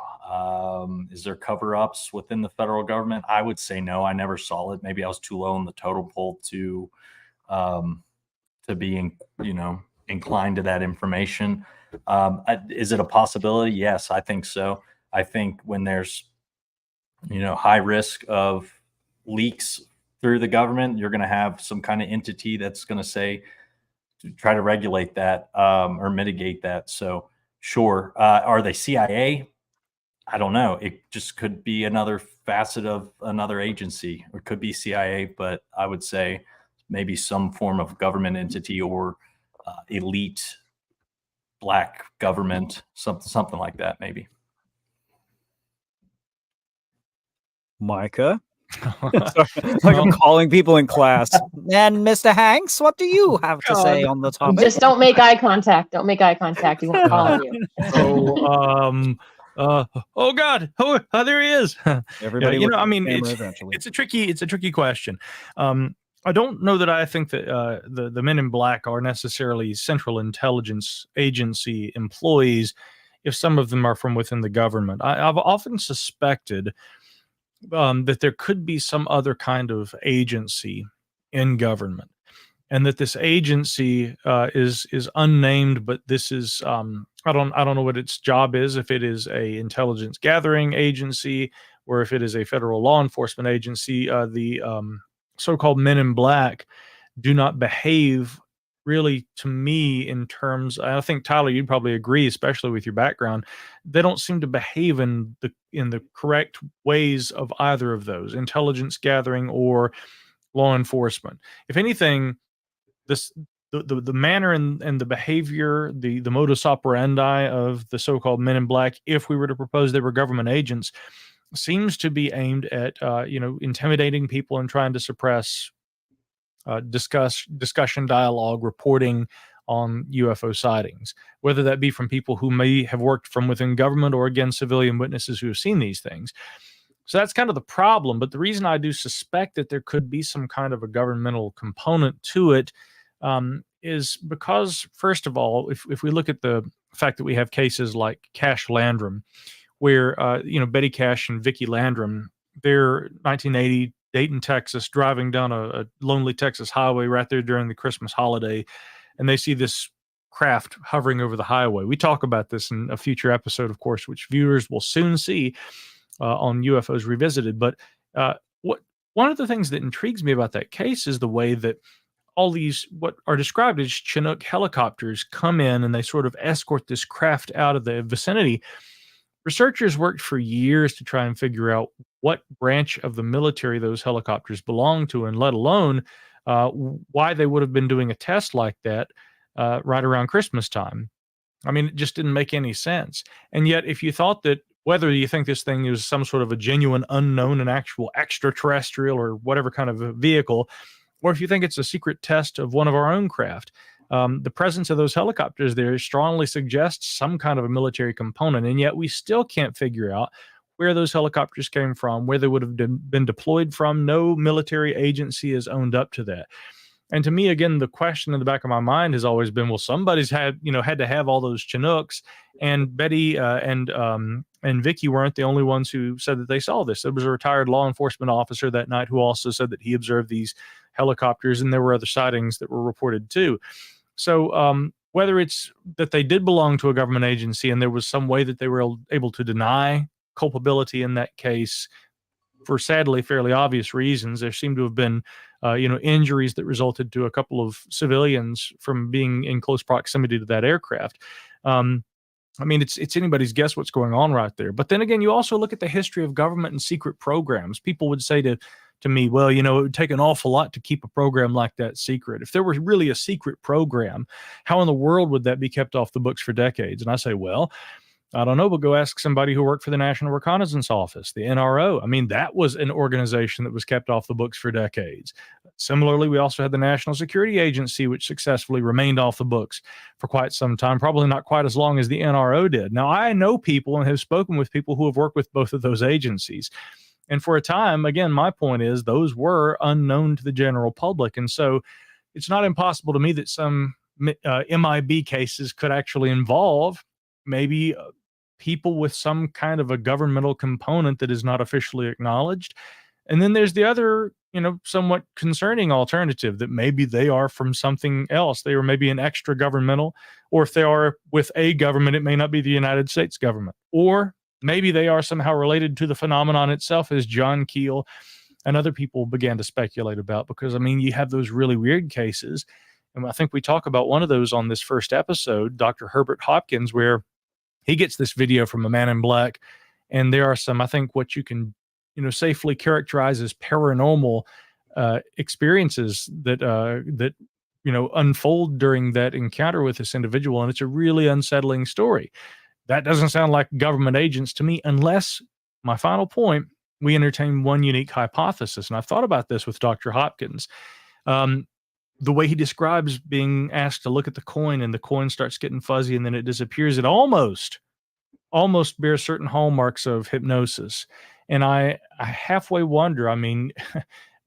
is there cover-ups within the federal government? I would say no. I never saw it. Maybe I was too low on the totem pole to be inclined to that information. Is it a possibility? Yes, I think so. I think when there's high risk of leaks through the government, you're going to have some kind of entity that's going to say, to try to regulate that or mitigate that. So sure. Are they CIA? I don't know. It just could be another facet of another agency, or it could be CIA, but I would say maybe some form of government entity or elite black government, something like that, maybe. Micah? Like I'm calling people in class. And Mr. Hanks, what do you have to say on the topic? Just don't make eye contact. Don't make eye contact. He won't call on you. Oh God! Oh, there he is. Everybody, it's a tricky question. I don't know that I think that the Men in Black are necessarily Central Intelligence Agency employees. If some of them are from within the government, I've often suspected that there could be some other kind of agency in government, and that this agency is unnamed, but this is I don't know what its job is, if it is a intelligence gathering agency or if it is a federal law enforcement agency. The so-called Men in Black do not behave really, to me, in terms, I think, Tyler, you'd probably agree, especially with your background, they don't seem to behave in the correct ways of either of those, intelligence gathering or law enforcement. If anything, the manner and the behavior, the modus operandi of the so-called Men in Black, if we were to propose they were government agents, seems to be aimed at intimidating people and trying to suppress discussion, dialogue, reporting on UFO sightings, whether that be from people who may have worked from within government or, again, civilian witnesses who have seen these things. So that's kind of the problem. But the reason I do suspect that there could be some kind of a governmental component to it is because, first of all, if we look at the fact that we have cases like Cash Landrum, where Betty Cash and Vicki Landrum, they're 1980 Dayton, Texas, driving down a lonely Texas highway right there during the Christmas holiday, and they see this craft hovering over the highway. We talk about this in a future episode, of course, which viewers will soon see on UFOs Revisited. But one of the things that intrigues me about that case is the way that all these, what are described as Chinook helicopters, come in and they sort of escort this craft out of the vicinity. Researchers worked for years to try and figure out what branch of the military those helicopters belong to, and let alone why they would have been doing a test like that right around Christmas time. I mean, it just didn't make any sense. And yet, if you thought that, whether you think this thing is some sort of a genuine, unknown, and actual extraterrestrial or whatever kind of a vehicle, or if you think it's a secret test of one of our own craft, the presence of those helicopters there strongly suggests some kind of a military component. And yet we still can't figure out where those helicopters came from, where they would have been deployed from. No military agency has owned up to that. And to me, again, the question in the back of my mind has always been, well, somebody's had to have all those Chinooks, and Betty and Vicky weren't the only ones who said that they saw this. There was a retired law enforcement officer that night who also said that he observed these helicopters, and there were other sightings that were reported too. So whether it's that they did belong to a government agency and there was some way that they were able to deny culpability in that case, for sadly fairly obvious reasons, there seemed to have been injuries that resulted to a couple of civilians from being in close proximity to that aircraft. I mean, it's anybody's guess what's going on right there. But then again, you also look at the history of government and secret programs. People would say to me, well, it would take an awful lot to keep a program like that secret. If there was really a secret program, how in the world would that be kept off the books for decades? And I say, well, I don't know, but go ask somebody who worked for the National Reconnaissance Office, the NRO. I mean, that was an organization that was kept off the books for decades. Similarly, we also had the National Security Agency, which successfully remained off the books for quite some time, probably not quite as long as the NRO did. Now, I know people and have spoken with people who have worked with both of those agencies. And for a time, again, my point is those were unknown to the general public. And so it's not impossible to me that some MIB cases could actually involve maybe people with some kind of a governmental component that is not officially acknowledged. And then there's the other, somewhat concerning alternative that maybe they are from something else. They are maybe an extra governmental, or if they are with a government, it may not be the United States government, or maybe they are somehow related to the phenomenon itself, as John Keel and other people began to speculate about, because, I mean, you have those really weird cases. And I think we talk about one of those on this first episode, Dr. Herbert Hopkins, where he gets this video from a man in black, and there are some, I think, what you can, safely characterize as paranormal experiences that unfold during that encounter with this individual, and it's a really unsettling story. That doesn't sound like government agents to me, unless, my final point, we entertain one unique hypothesis, and I've thought about this with Dr. Hopkins. The way he describes being asked to look at the coin, and the coin starts getting fuzzy and then it disappears, it almost bears certain hallmarks of hypnosis. And I halfway wonder, I mean,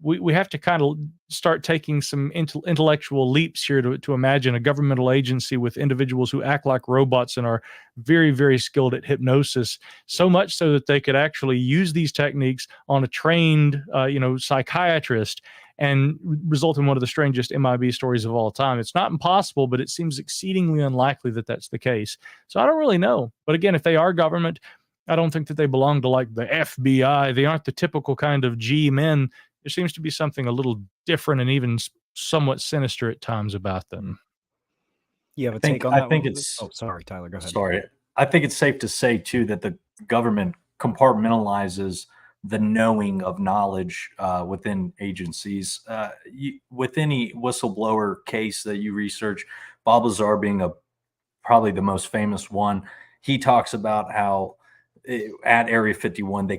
we have to kind of start taking some intellectual leaps here to imagine a governmental agency with individuals who act like robots and are very, very skilled at hypnosis, so much so that they could actually use these techniques on a trained, psychiatrist, and result in one of the strangest MIB stories of all time. It's not impossible, but it seems exceedingly unlikely that that's the case. So I don't really know. But again, if they are government, I don't think that they belong to like the FBI. They aren't the typical kind of G men. There seems to be something a little different and even somewhat sinister at times about them. You have a take on that? I think it's... Oh, sorry, Tyler, go ahead. Sorry. I think it's safe to say, too, that the government compartmentalizes the knowing of knowledge within agencies. With any whistleblower case that you research, Bob Lazar being probably the most famous one, he talks about how at Area 51, they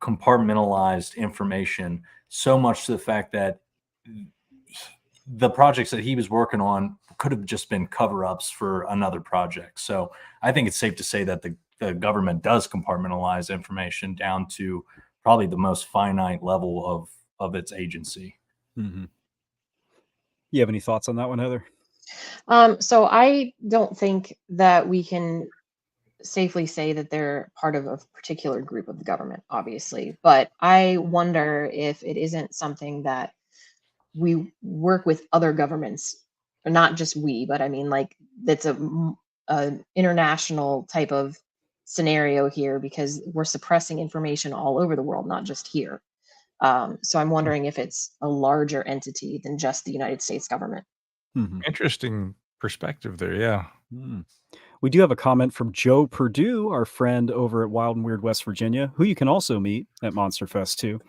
compartmentalized information so much to the fact that the projects that he was working on could have just been cover-ups for another project. So I think it's safe to say that the government does compartmentalize information down to probably the most finite level of its agency. Mm-hmm. You have any thoughts on that one, Heather? So I don't think that we can safely say that they're part of a particular group of the government, obviously, but I wonder if it isn't something that we work with other governments, or not just we, but I mean, like, that's a international type of scenario here, because we're suppressing information all over the world, not just here. So I'm wondering if it's a larger entity than just the United States government. Mm-hmm. Interesting perspective there. Yeah. Mm. We do have a comment from Joe Perdue, our friend over at Wild and Weird West Virginia, who you can also meet at Monster Fest too.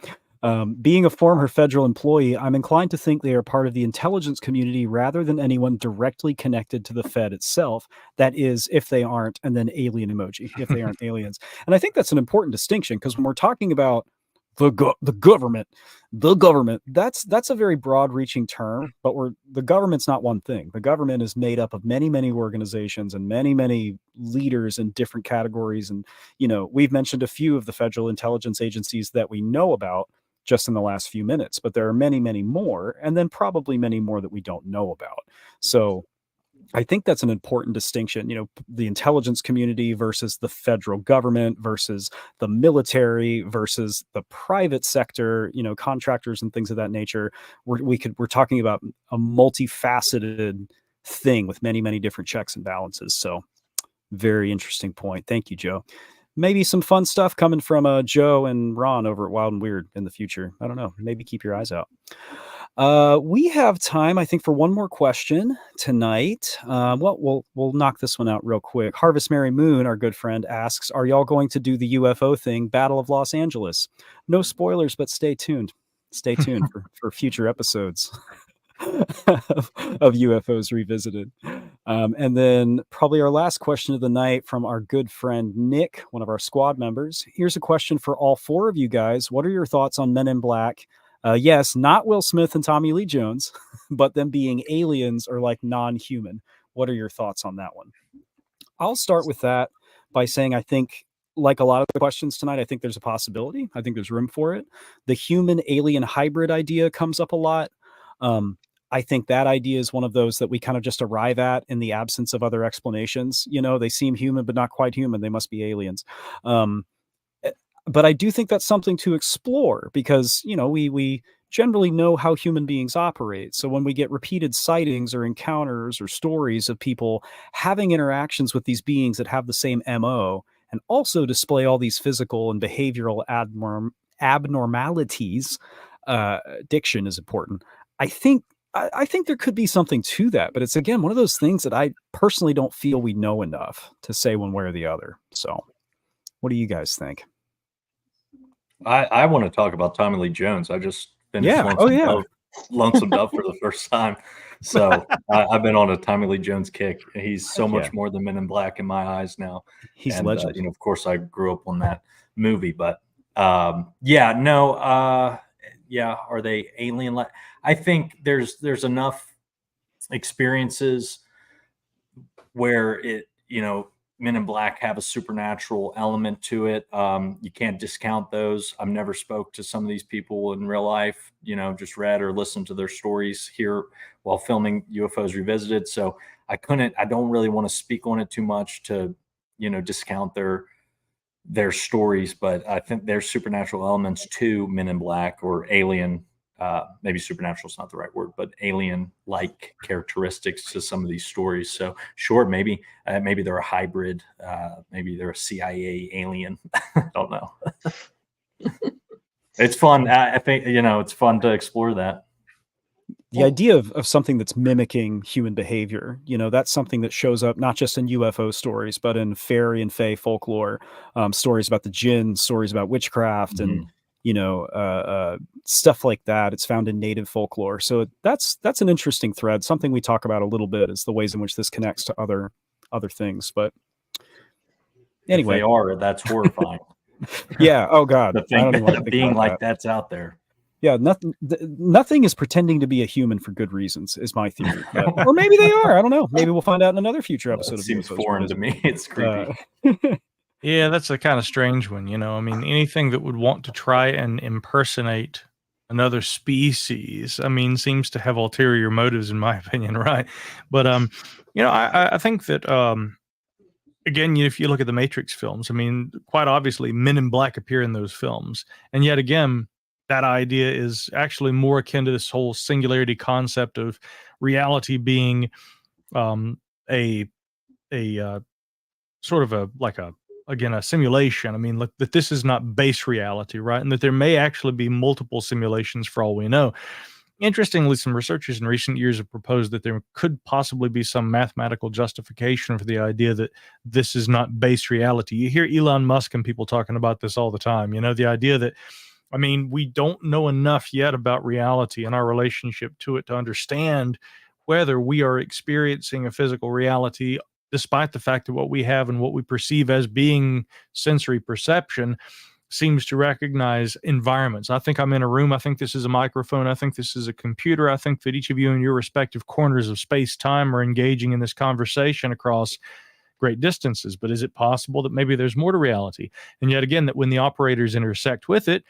Being a former federal employee, I'm inclined to think they are part of the intelligence community rather than anyone directly connected to the Fed itself. That is, if they aren't, and then alien emoji, if they aren't aliens. And I think that's an important distinction, because when we're talking about the government, that's a very broad-reaching term, but the government's not one thing. The government is made up of many, many organizations and many, many leaders in different categories. And, we've mentioned a few of the federal intelligence agencies that we know about just in the last few minutes, but there are many, many more, and then probably many more that we don't know about. So I think that's an important distinction, the intelligence community versus the federal government versus the military versus the private sector, contractors and things of that nature. We're talking about a multifaceted thing with many, many different checks and balances. So very interesting point. Thank you, Joe. Maybe some fun stuff coming from Joe and Ron over at Wild and Weird in the future. I don't know. Maybe keep your eyes out. We have time, I think, for one more question tonight. We'll knock this one out real quick. Harvest Mary Moon, our good friend, asks, are y'all going to do the UFO thing, Battle of Los Angeles? No spoilers, but stay tuned. Stay tuned for future episodes of UFOs Revisited. And then probably our last question of the night from our good friend Nick, one of our squad members. Here's a question for all four of you guys. What are your thoughts on Men in Black? Yes, not Will Smith and Tommy Lee Jones, but them being aliens or like non-human. What are your thoughts on that one? I'll start with that by saying I think, like a lot of the questions tonight, I think there's a possibility. I think there's room for it. The human-alien hybrid idea comes up a lot. I think that idea is one of those that we kind of just arrive at in the absence of other explanations. They seem human, but not quite human. They must be aliens. But I do think that's something to explore because, we generally know how human beings operate. So when we get repeated sightings or encounters or stories of people having interactions with these beings that have the same MO and also display all these physical and behavioral abnormalities, diction is important. I think there could be something to that, but it's, again, one of those things that I personally don't feel we know enough to say one way or the other. So what do you guys think? I want to talk about Tommy Lee Jones. I just finished Lonesome Dove for the first time. So I've been on a Tommy Lee Jones kick. He's so much more than Men in Black in my eyes now. He's legend. Of course, I grew up on that movie, but are they alien? I think there's enough experiences where Men in Black have a supernatural element to it. You can't discount those. I've never spoke to some of these people in real life, just read or listened to their stories here while filming UFOs Revisited. So I don't really want to speak on it too much to, discount their stories, but I think there's supernatural elements to Men in Black or alien. Maybe supernatural is not the right word, but alien-like characteristics to some of these stories. So sure, maybe they're a hybrid. Maybe they're a CIA alien. I don't know. It's fun. I think, it's fun to explore that. The idea of something that's mimicking human behavior, that's something that shows up not just in UFO stories, but in fairy and fae folklore, stories about the jinn, stories about witchcraft, and stuff like that. It's found in native folklore. So that's an interesting thread. Something we talk about a little bit is the ways in which this connects to other things. But anyway, that's horrifying. Yeah. Oh God. I don't even want to think being like that's out there. Yeah. Nothing is pretending to be a human for good reasons is my theory. Or maybe they are. I don't know. Maybe we'll find out in another future episode. It seems foreign to me. It's creepy. Yeah, that's a kind of strange one, I mean, anything that would want to try and impersonate another species, seems to have ulterior motives, in my opinion, right? But, I think that, again, if you look at the Matrix films, quite obviously Men in Black appear in those films. And yet again, that idea is actually more akin to this whole singularity concept of reality being a sort of a simulation. That this is not base reality, right? And that there may actually be multiple simulations for all we know. Interestingly, some researchers in recent years have proposed that there could possibly be some mathematical justification for the idea that this is not base reality. You hear Elon Musk and people talking about this all the time. The idea that, we don't know enough yet about reality and our relationship to it to understand whether we are experiencing a physical reality, despite the fact that what we have and what we perceive as being sensory perception seems to recognize environments. I think I'm in a room. I think this is a microphone. I think this is a computer. I think that each of you in your respective corners of space-time are engaging in this conversation across great distances. But is it possible that maybe there's more to reality? And yet again, that when the operators intersect with it,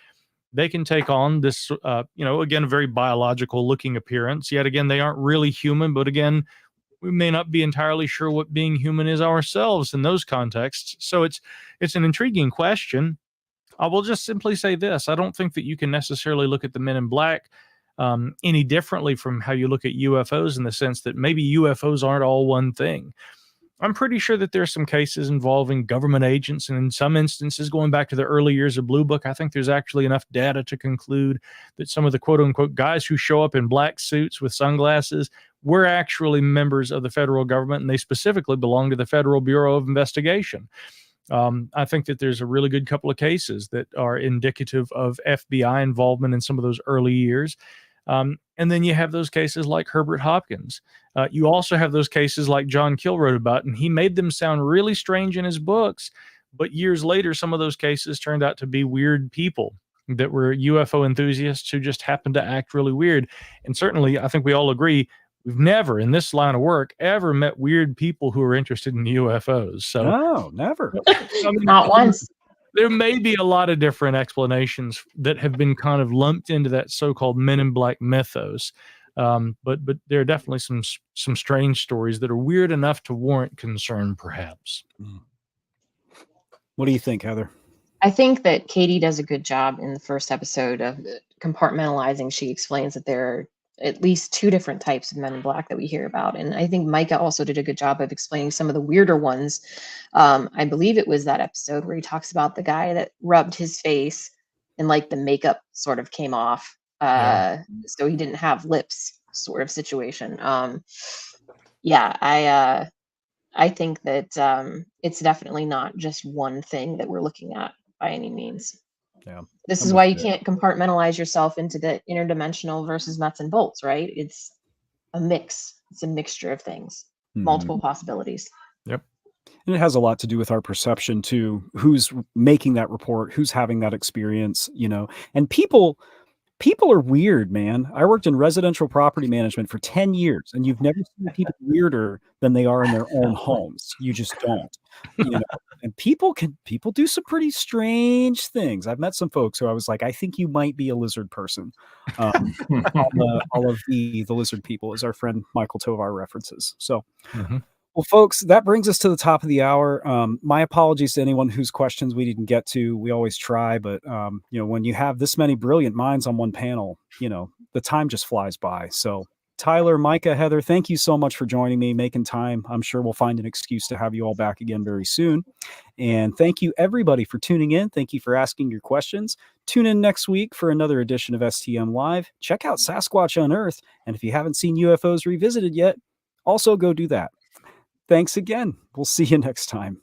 they can take on this, again, a very biological looking appearance. Yet again, they aren't really human, but again, we may not be entirely sure what being human is ourselves in those contexts. So it's an intriguing question. I will just simply say this. I don't think that you can necessarily look at the Men in Black any differently from how you look at UFOs, in the sense that maybe UFOs aren't all one thing. I'm pretty sure that there's some cases involving government agents, and in some instances, going back to the early years of Blue Book, I think there's actually enough data to conclude that some of the quote unquote guys who show up in black suits with sunglasses were actually members of the federal government, and they specifically belong to the Federal Bureau of Investigation. I think that there's a really good couple of cases that are indicative of FBI involvement in some of those early years. And then you have those cases like Herbert Hopkins. You also have those cases like John Keel wrote about, and he made them sound really strange in his books. But years later, some of those cases turned out to be weird people that were UFO enthusiasts who just happened to act really weird. And certainly, I think we all agree, we've never in this line of work ever met weird people who are interested in UFOs. So No, never. Not once. There may be a lot of different explanations that have been kind of lumped into that so-called Men in Black mythos. But there are definitely some strange stories that are weird enough to warrant concern, perhaps. What do you think, Heather? I think that Katie does a good job in the first episode of compartmentalizing. She explains that there are at least two different types of Men in Black that we hear about. And I think Micah also did a good job of explaining some of the weirder ones. I believe it was that episode where he talks about the guy that rubbed his face and like the makeup sort of came off. So he didn't have lips, sort of situation. I think that it's definitely not just one thing that we're looking at by any means. Yeah. This is why you can't compartmentalize yourself into the interdimensional versus nuts and bolts, right? It's a mix. It's a mixture of things, multiple possibilities. Yep. And it has a lot to do with our perception too. Who's making that report? Who's having that experience? And people are weird, man. I worked in residential property management for 10 years, and you've never seen people weirder than they are in their own homes. You just don't. And people do some pretty strange things. I've met some folks who I was like, I think you might be a lizard person. All of the lizard people, as our friend Michael Tovar references. So, well, folks, that brings us to the top of the hour. My apologies to anyone whose questions we didn't get to. We always try, but when you have this many brilliant minds on one panel, the time just flies by. So Tyler, Micah, Heather, thank you so much for joining me, making time. I'm sure we'll find an excuse to have you all back again very soon. And thank you, everybody, for tuning in. Thank you for asking your questions. Tune in next week for another edition of STM Live. Check out Sasquatch Unearthed. And if you haven't seen UFOs Revisited yet, also go do that. Thanks again. We'll see you next time.